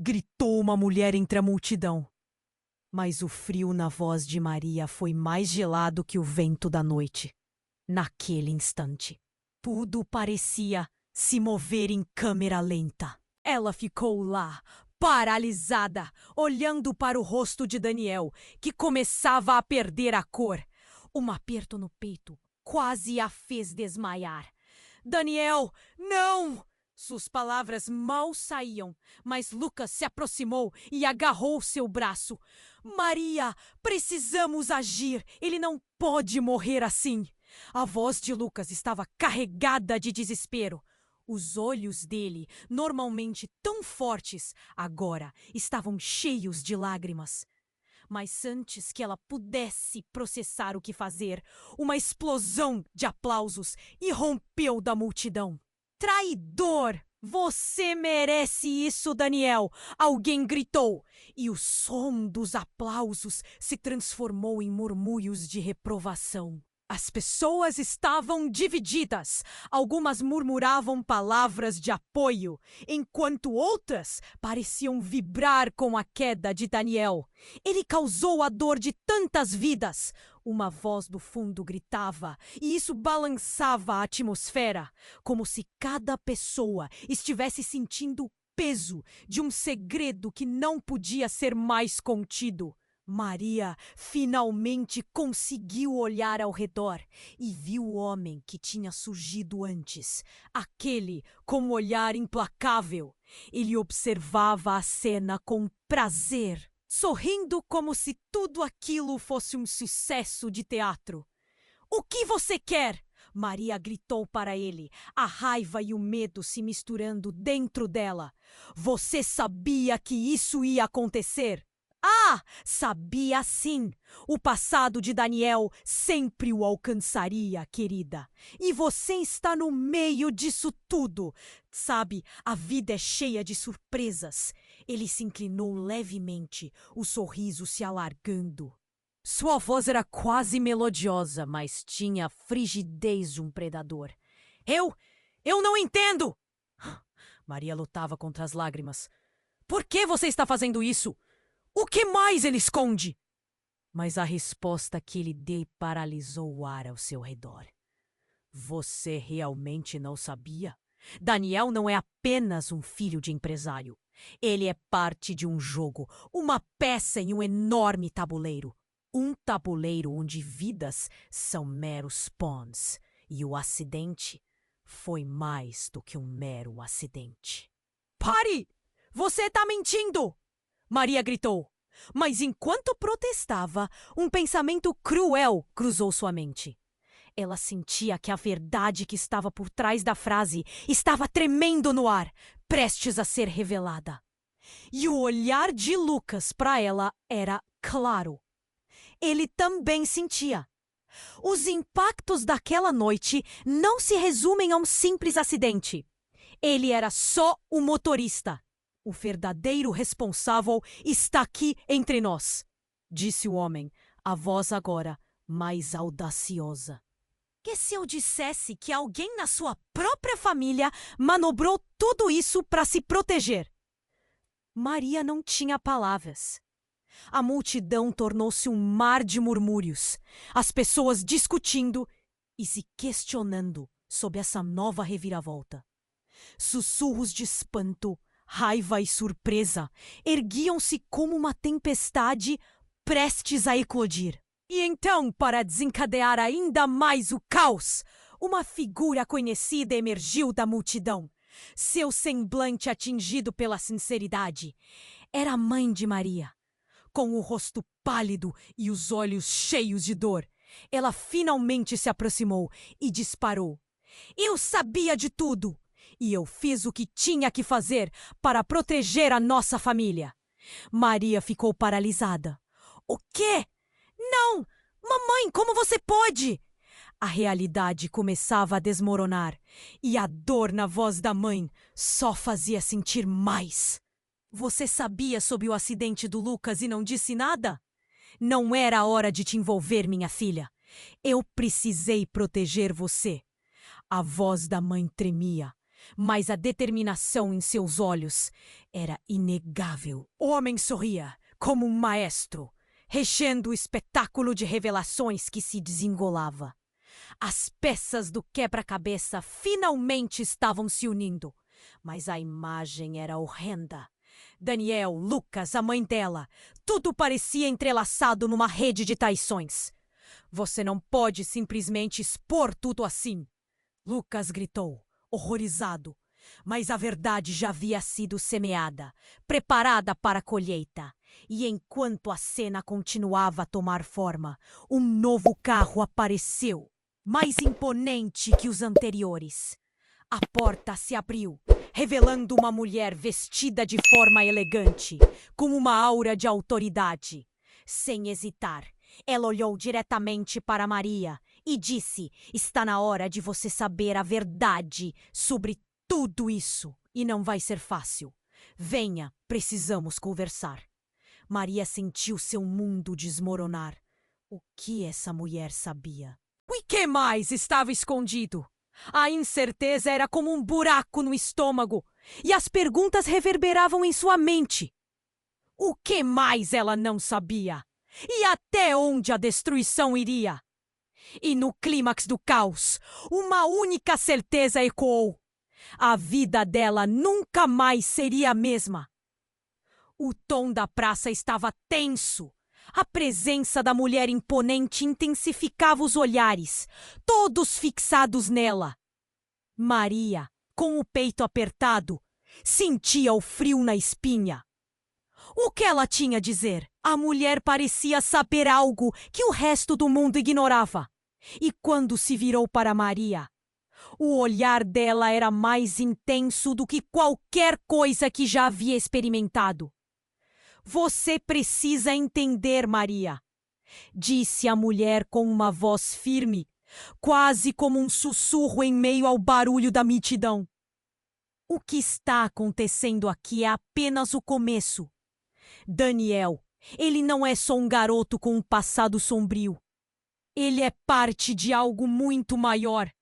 Gritou uma mulher entre a multidão. Mas o frio na voz de Maria foi mais gelado que o vento da noite. Naquele instante, tudo parecia se mover em câmera lenta. Ela ficou lá, paralisada, olhando para o rosto de Daniel, que começava a perder a cor. Um aperto no peito quase a fez desmaiar. Daniel, não! Suas palavras mal saíam, mas Lucas se aproximou e agarrou seu braço. Maria, precisamos agir. Ele não pode morrer assim. A voz de Lucas estava carregada de desespero. Os olhos dele, normalmente tão fortes, agora estavam cheios de lágrimas. Mas antes que ela pudesse processar o que fazer, uma explosão de aplausos irrompeu da multidão. Traidor! Você merece isso, Daniel! Alguém gritou, e o som dos aplausos se transformou em murmúrios de reprovação. As pessoas estavam divididas. Algumas murmuravam palavras de apoio, enquanto outras pareciam vibrar com a queda de Daniel. Ele causou a dor de tantas vidas. Uma voz do fundo gritava, e isso balançava a atmosfera, como se cada pessoa estivesse sentindo o peso de um segredo que não podia ser mais contido. Maria finalmente conseguiu olhar ao redor e viu o homem que tinha surgido antes, aquele com um olhar implacável. Ele observava a cena com prazer, sorrindo como se tudo aquilo fosse um sucesso de teatro. O que você quer? Maria gritou para ele, a raiva e o medo se misturando dentro dela. Você sabia que isso ia acontecer? Ah, sabia sim. O passado de Daniel sempre o alcançaria, querida. E você está no meio disso tudo. Sabe, a vida é cheia de surpresas. Ele se inclinou levemente, o sorriso se alargando. Sua voz era quase melodiosa, mas tinha a frigidez de um predador. Eu não entendo! Maria lutava contra as lágrimas. Por que você está fazendo isso? O que mais ele esconde? Mas a resposta que ele deu paralisou o ar ao seu redor. Você realmente não sabia? Daniel não é apenas um filho de empresário. Ele é parte de um jogo, uma peça em um enorme tabuleiro. Um tabuleiro onde vidas são meros pawns. E o acidente foi mais do que um mero acidente. Pare! Você está mentindo! Maria gritou. Mas enquanto protestava, um pensamento cruel cruzou sua mente. Ela sentia que a verdade que estava por trás da frase estava tremendo no ar, prestes a ser revelada. E o olhar de Lucas para ela era claro. Ele também sentia. Os impactos daquela noite não se resumem a um simples acidente. Ele era só o motorista. O verdadeiro responsável está aqui entre nós, disse o homem, a voz agora mais audaciosa. Que se eu dissesse que alguém na sua própria família manobrou tudo isso para se proteger? Maria não tinha palavras. A multidão tornou-se um mar de murmúrios, as pessoas discutindo e se questionando sobre essa nova reviravolta. Sussurros de espanto, raiva e surpresa erguiam-se como uma tempestade prestes a eclodir. E então, para desencadear ainda mais o caos, uma figura conhecida emergiu da multidão. Seu semblante atingido pela sinceridade. Era a mãe de Maria. Com o rosto pálido e os olhos cheios de dor, ela finalmente se aproximou e disparou. Eu sabia de tudo! E eu fiz o que tinha que fazer para proteger a nossa família. Maria ficou paralisada. O quê? Não! Mamãe, como você pode? A realidade começava a desmoronar e a dor na voz da mãe só fazia sentir mais. Você sabia sobre o acidente do Lucas e não disse nada? Não era a hora de te envolver, minha filha. Eu precisei proteger você. A voz da mãe tremia, mas a determinação em seus olhos era inegável. O homem sorria, como um maestro, regendo o espetáculo de revelações que se desengolava. As peças do quebra-cabeça finalmente estavam se unindo, mas a imagem era horrenda. Daniel, Lucas, a mãe dela, tudo parecia entrelaçado numa rede de traições. Você não pode simplesmente expor tudo assim. Lucas gritou, horrorizado. Mas a verdade já havia sido semeada, preparada para a colheita. E enquanto a cena continuava a tomar forma, um novo carro apareceu, mais imponente que os anteriores. A porta se abriu, revelando uma mulher vestida de forma elegante, com uma aura de autoridade. Sem hesitar, ela olhou diretamente para Maria e disse: "Está na hora de você saber a verdade sobre tudo isso, e não vai ser fácil. Venha, precisamos conversar." Maria sentiu seu mundo desmoronar. O que essa mulher sabia? O que mais estava escondido? A incerteza era como um buraco no estômago, e as perguntas reverberavam em sua mente. O que mais ela não sabia? E até onde a destruição iria? E no clímax do caos, uma única certeza ecoou. A vida dela nunca mais seria a mesma. O tom da praça estava tenso. A presença da mulher imponente intensificava os olhares, todos fixados nela. Maria, com o peito apertado, sentia o frio na espinha. O que ela tinha a dizer? A mulher parecia saber algo que o resto do mundo ignorava. E quando se virou para Maria, o olhar dela era mais intenso do que qualquer coisa que já havia experimentado. Você precisa entender, Maria, disse a mulher com uma voz firme, quase como um sussurro em meio ao barulho da multidão. O que está acontecendo aqui é apenas o começo. Daniel, ele não é só um garoto com um passado sombrio. Ele é parte de algo muito maior.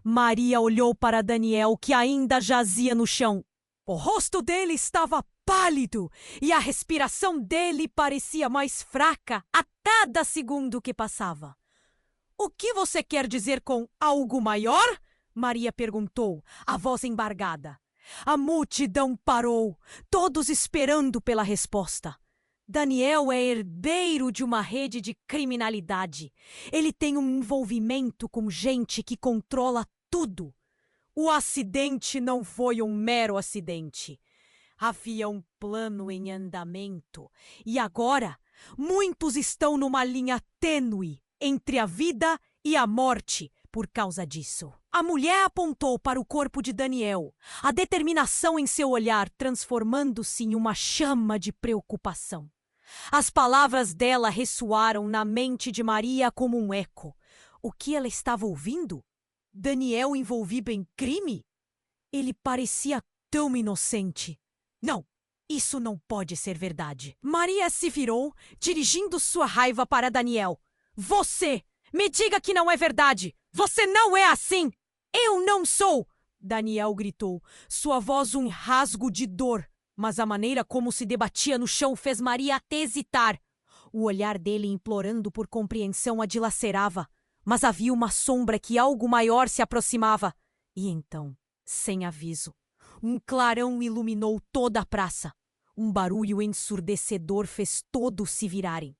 Maria olhou para Daniel, que ainda jazia no chão. O rosto dele estava pálido e a respiração dele parecia mais fraca a cada segundo que passava. O que você quer dizer com algo maior? Maria perguntou, a voz embargada. A multidão parou, todos esperando pela resposta. Daniel é herdeiro de uma rede de criminalidade. Ele tem um envolvimento com gente que controla tudo. O acidente não foi um mero acidente. Havia um plano em andamento. E agora, muitos estão numa linha tênue entre a vida e a morte por causa disso. A mulher apontou para o corpo de Daniel, a determinação em seu olhar transformando-se em uma chama de preocupação. As palavras dela ressoaram na mente de Maria como um eco. O que ela estava ouvindo? Daniel envolvido em crime? Ele parecia tão inocente. Não, isso não pode ser verdade. Maria se virou, dirigindo sua raiva para Daniel. Você! Me diga que não é verdade! Você não é assim! Eu não sou! Daniel gritou, sua voz um rasgo de dor. Mas a maneira como se debatia no chão fez Maria até hesitar. O olhar dele implorando por compreensão a dilacerava. Mas havia uma sombra que algo maior se aproximava. E então, sem aviso, um clarão iluminou toda a praça. Um barulho ensurdecedor fez todos se virarem.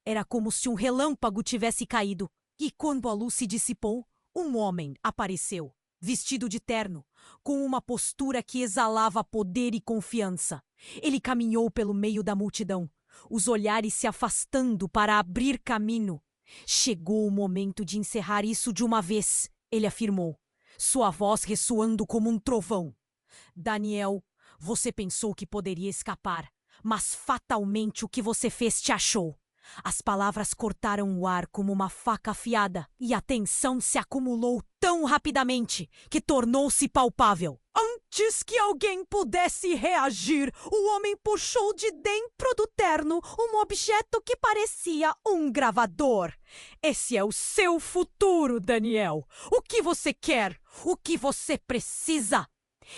Era como se um relâmpago tivesse caído. E quando a luz se dissipou, um homem apareceu, vestido de terno, com uma postura que exalava poder e confiança. Ele caminhou pelo meio da multidão, os olhares se afastando para abrir caminho. Chegou o momento de encerrar isso de uma vez, ele afirmou, sua voz ressoando como um trovão. Daniel, você pensou que poderia escapar, mas fatalmente o que você fez te achou. As palavras cortaram o ar como uma faca afiada e a tensão se acumulou tão rapidamente que tornou-se palpável. Antes que alguém pudesse reagir, o homem puxou de dentro do terno um objeto que parecia um gravador. Esse é o seu futuro, Daniel. O que você quer? O que você precisa?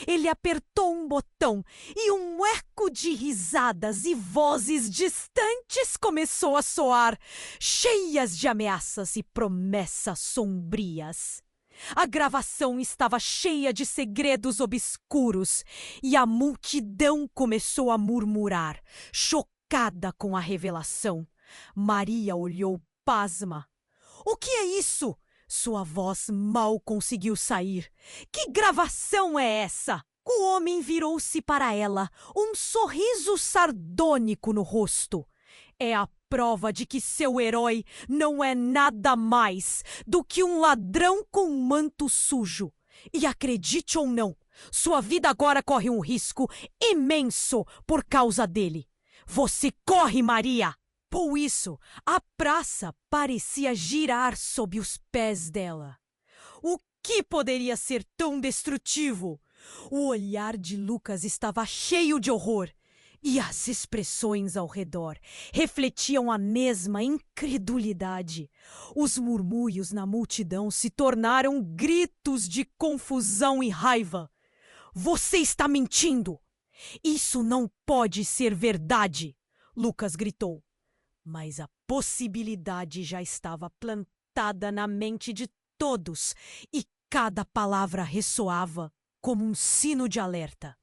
Ele apertou um botão e um eco de risadas e vozes distantes começou a soar, cheias de ameaças e promessas sombrias. A gravação estava cheia de segredos obscuros e a multidão começou a murmurar, chocada com a revelação. Maria olhou pasma. O que é isso? Sua voz mal conseguiu sair. Que gravação é essa? O homem virou-se para ela, um sorriso sardônico no rosto. É a prova de que seu herói não é nada mais do que um ladrão com um manto sujo. E acredite ou não, sua vida agora corre um risco imenso por causa dele. Você corre, Maria! Por isso, a praça parecia girar sob os pés dela. O que poderia ser tão destrutivo? O olhar de Lucas estava cheio de horror. E as expressões ao redor refletiam a mesma incredulidade. Os murmúrios na multidão se tornaram gritos de confusão e raiva. Você está mentindo! Isso não pode ser verdade! Lucas gritou. Mas a possibilidade já estava plantada na mente de todos e cada palavra ressoava como um sino de alerta.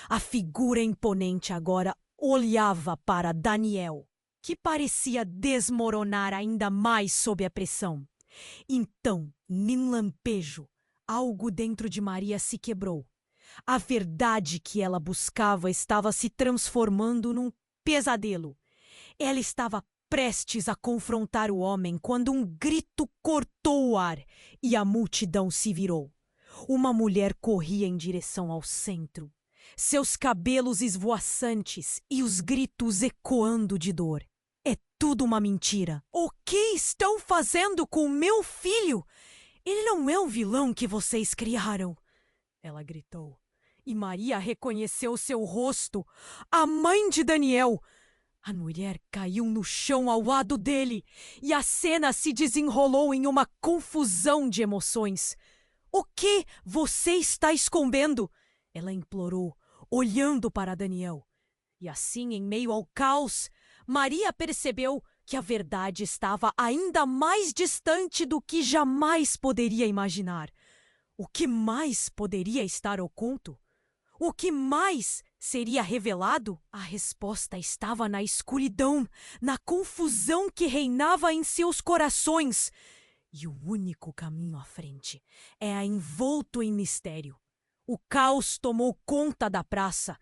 A figura imponente agora olhava para Daniel, que parecia desmoronar ainda mais sob a pressão. Então, num lampejo, algo dentro de Maria se quebrou. A verdade que ela buscava estava se transformando num pesadelo. Ela estava prestes a confrontar o homem quando um grito cortou o ar e a multidão se virou. Uma mulher corria em direção ao centro, seus cabelos esvoaçantes e os gritos ecoando de dor. É tudo uma mentira. O que estão fazendo com o meu filho? Ele não é o vilão que vocês criaram. Ela gritou. E Maria reconheceu seu rosto, a mãe de Daniel. A mulher caiu no chão ao lado dele e a cena se desenrolou em uma confusão de emoções. O que você está escondendo? Ela implorou, olhando para Daniel. E assim, em meio ao caos, Maria percebeu que a verdade estava ainda mais distante do que jamais poderia imaginar. O que mais poderia estar oculto? O que mais seria revelado? A resposta estava na escuridão, na confusão que reinava em seus corações. E o único caminho à frente é envolto em mistério. O caos tomou conta da praça.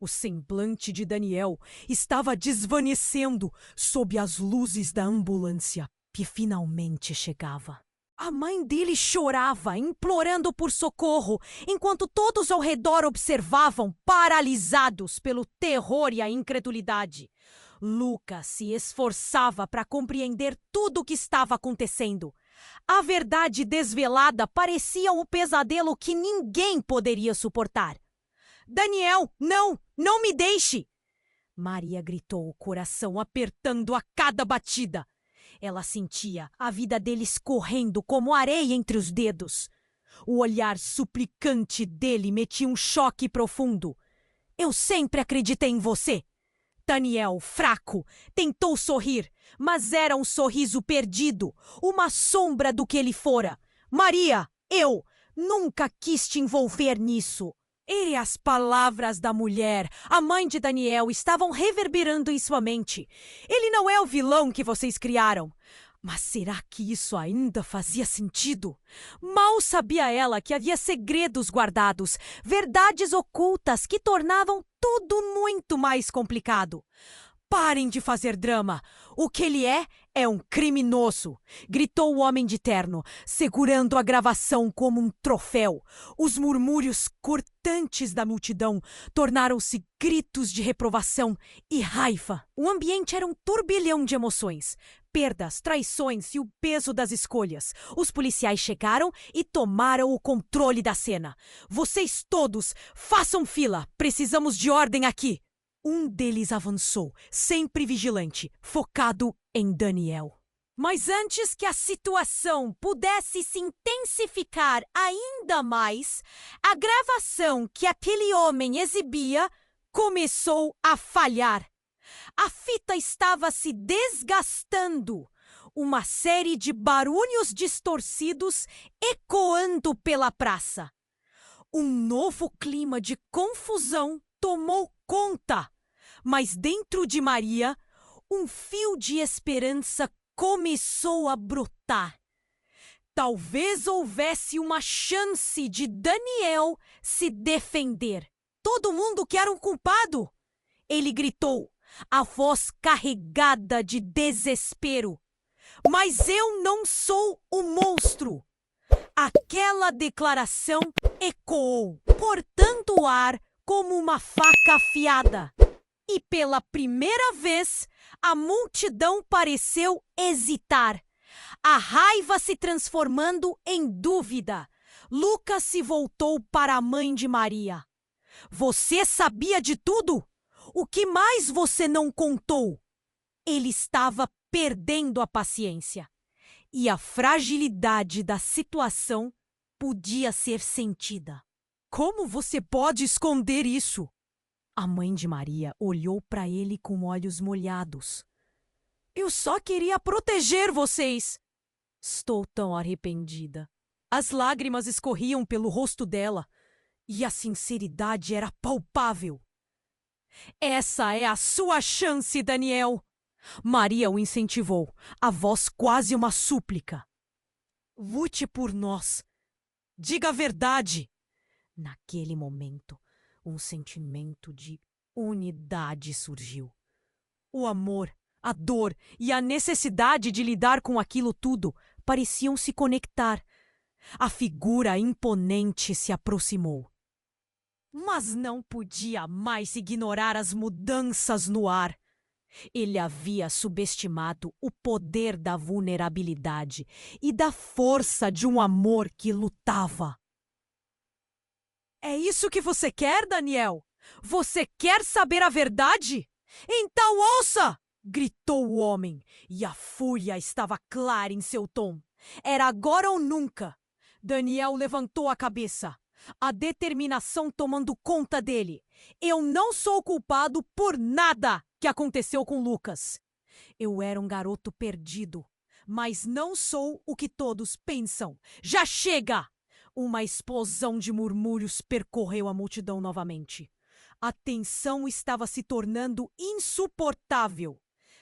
O semblante de Daniel estava desvanecendo sob as luzes da ambulância que finalmente chegava. A mãe dele chorava, implorando por socorro, enquanto todos ao redor observavam, paralisados pelo terror e a incredulidade. Lucas se esforçava para compreender tudo o que estava acontecendo. A verdade desvelada parecia o pesadelo que ninguém poderia suportar. Daniel, não me deixe! Maria gritou, o coração apertando a cada batida. Ela sentia a vida dele escorrendo como areia entre os dedos. O olhar suplicante dele metia um choque profundo. Eu sempre acreditei em você. Daniel, fraco, tentou sorrir, mas era um sorriso perdido, uma sombra do que ele fora. Maria, eu nunca quis te envolver nisso. E as palavras da mulher, a mãe de Daniel, estavam reverberando em sua mente. Ele não é o vilão que vocês criaram. Mas será que isso ainda fazia sentido? Mal sabia ela que havia segredos guardados, verdades ocultas que tornavam tudo muito mais complicado. Parem de fazer drama. O que ele é um criminoso, gritou o homem de terno, segurando a gravação como um troféu. Os murmúrios cortantes da multidão tornaram-se gritos de reprovação e raiva. O ambiente era um turbilhão de emoções. Perdas, traições e o peso das escolhas. Os policiais chegaram e tomaram o controle da cena. Vocês todos, façam fila. Precisamos de ordem aqui. Um deles avançou, sempre vigilante, focado em Daniel. Mas antes que a situação pudesse se intensificar ainda mais, a gravação que aquele homem exibia começou a falhar. A fita estava se desgastando. Uma série de barulhos distorcidos ecoando pela praça. Um novo clima de confusão tomou conta. Mas dentro de Maria, um fio de esperança começou a brotar. Talvez houvesse uma chance de Daniel se defender. Todo mundo quer um culpado! Ele gritou, a voz carregada de desespero. Mas eu não sou o monstro! Aquela declaração ecoou, cortando o ar como uma faca afiada. E pela primeira vez, a multidão pareceu hesitar. A raiva se transformando em dúvida. Lucas se voltou para a mãe de Maria. Você sabia de tudo? O que mais você não contou? Ele estava perdendo a paciência. E a fragilidade da situação podia ser sentida. Como você pode esconder isso? A mãe de Maria olhou para ele com olhos molhados. Eu só queria proteger vocês. Estou tão arrependida. As lágrimas escorriam pelo rosto dela e a sinceridade era palpável. Essa é a sua chance, Daniel. Maria o incentivou, a voz quase uma súplica. Lute por nós. Diga a verdade. Naquele momento, um sentimento de unidade surgiu. O amor, a dor e a necessidade de lidar com aquilo tudo pareciam se conectar. A figura imponente se aproximou. Mas não podia mais ignorar as mudanças no ar. Ele havia subestimado o poder da vulnerabilidade e da força de um amor que lutava. É isso que você quer, Daniel? Você quer saber a verdade? Então ouça! Gritou o homem, e a fúria estava clara em seu tom. Era agora ou nunca. Daniel levantou a cabeça, a determinação tomando conta dele. Eu não sou culpado por nada que aconteceu com Lucas. Eu era um garoto perdido, mas não sou o que todos pensam. Já chega! Uma explosão de murmúrios percorreu a multidão novamente. A tensão estava se tornando insuportável.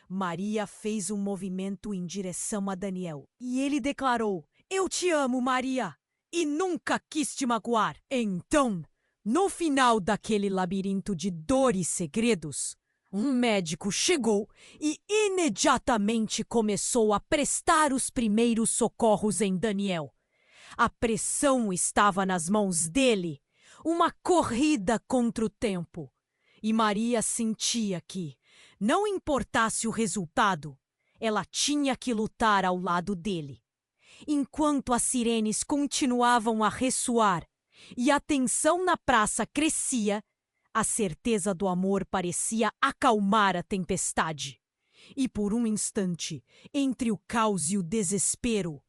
Maria fez um movimento em direção a Daniel e ele declarou: Eu te amo, Maria, e nunca quis te magoar. Então, no final daquele labirinto de dor e segredos, um médico chegou e imediatamente começou a prestar os primeiros socorros em Daniel. A pressão estava nas mãos dele, uma corrida contra o tempo. E Maria sentia que, não importasse o resultado, ela tinha que lutar ao lado dele. Enquanto as sirenes continuavam a ressoar e a tensão na praça crescia, a certeza do amor parecia acalmar a tempestade. E por um instante, entre o caos e o desespero,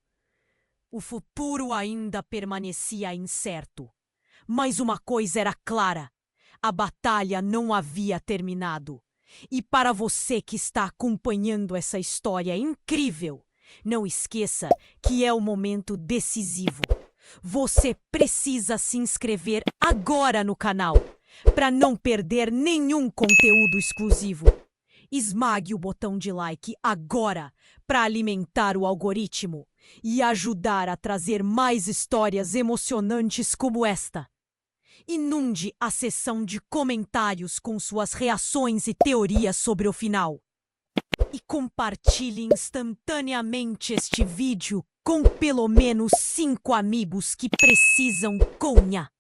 o futuro ainda permanecia incerto. Mas uma coisa era clara: a batalha não havia terminado. E para você que está acompanhando essa história incrível, não esqueça que é o momento decisivo. Você precisa se inscrever agora no canal para não perder nenhum conteúdo exclusivo. Esmague o botão de like agora para alimentar o algoritmo e ajudar a trazer mais histórias emocionantes como esta. Inunde a seção de comentários com suas reações e teorias sobre o final. E compartilhe instantaneamente este vídeo com pelo menos 5 amigos que precisam conha.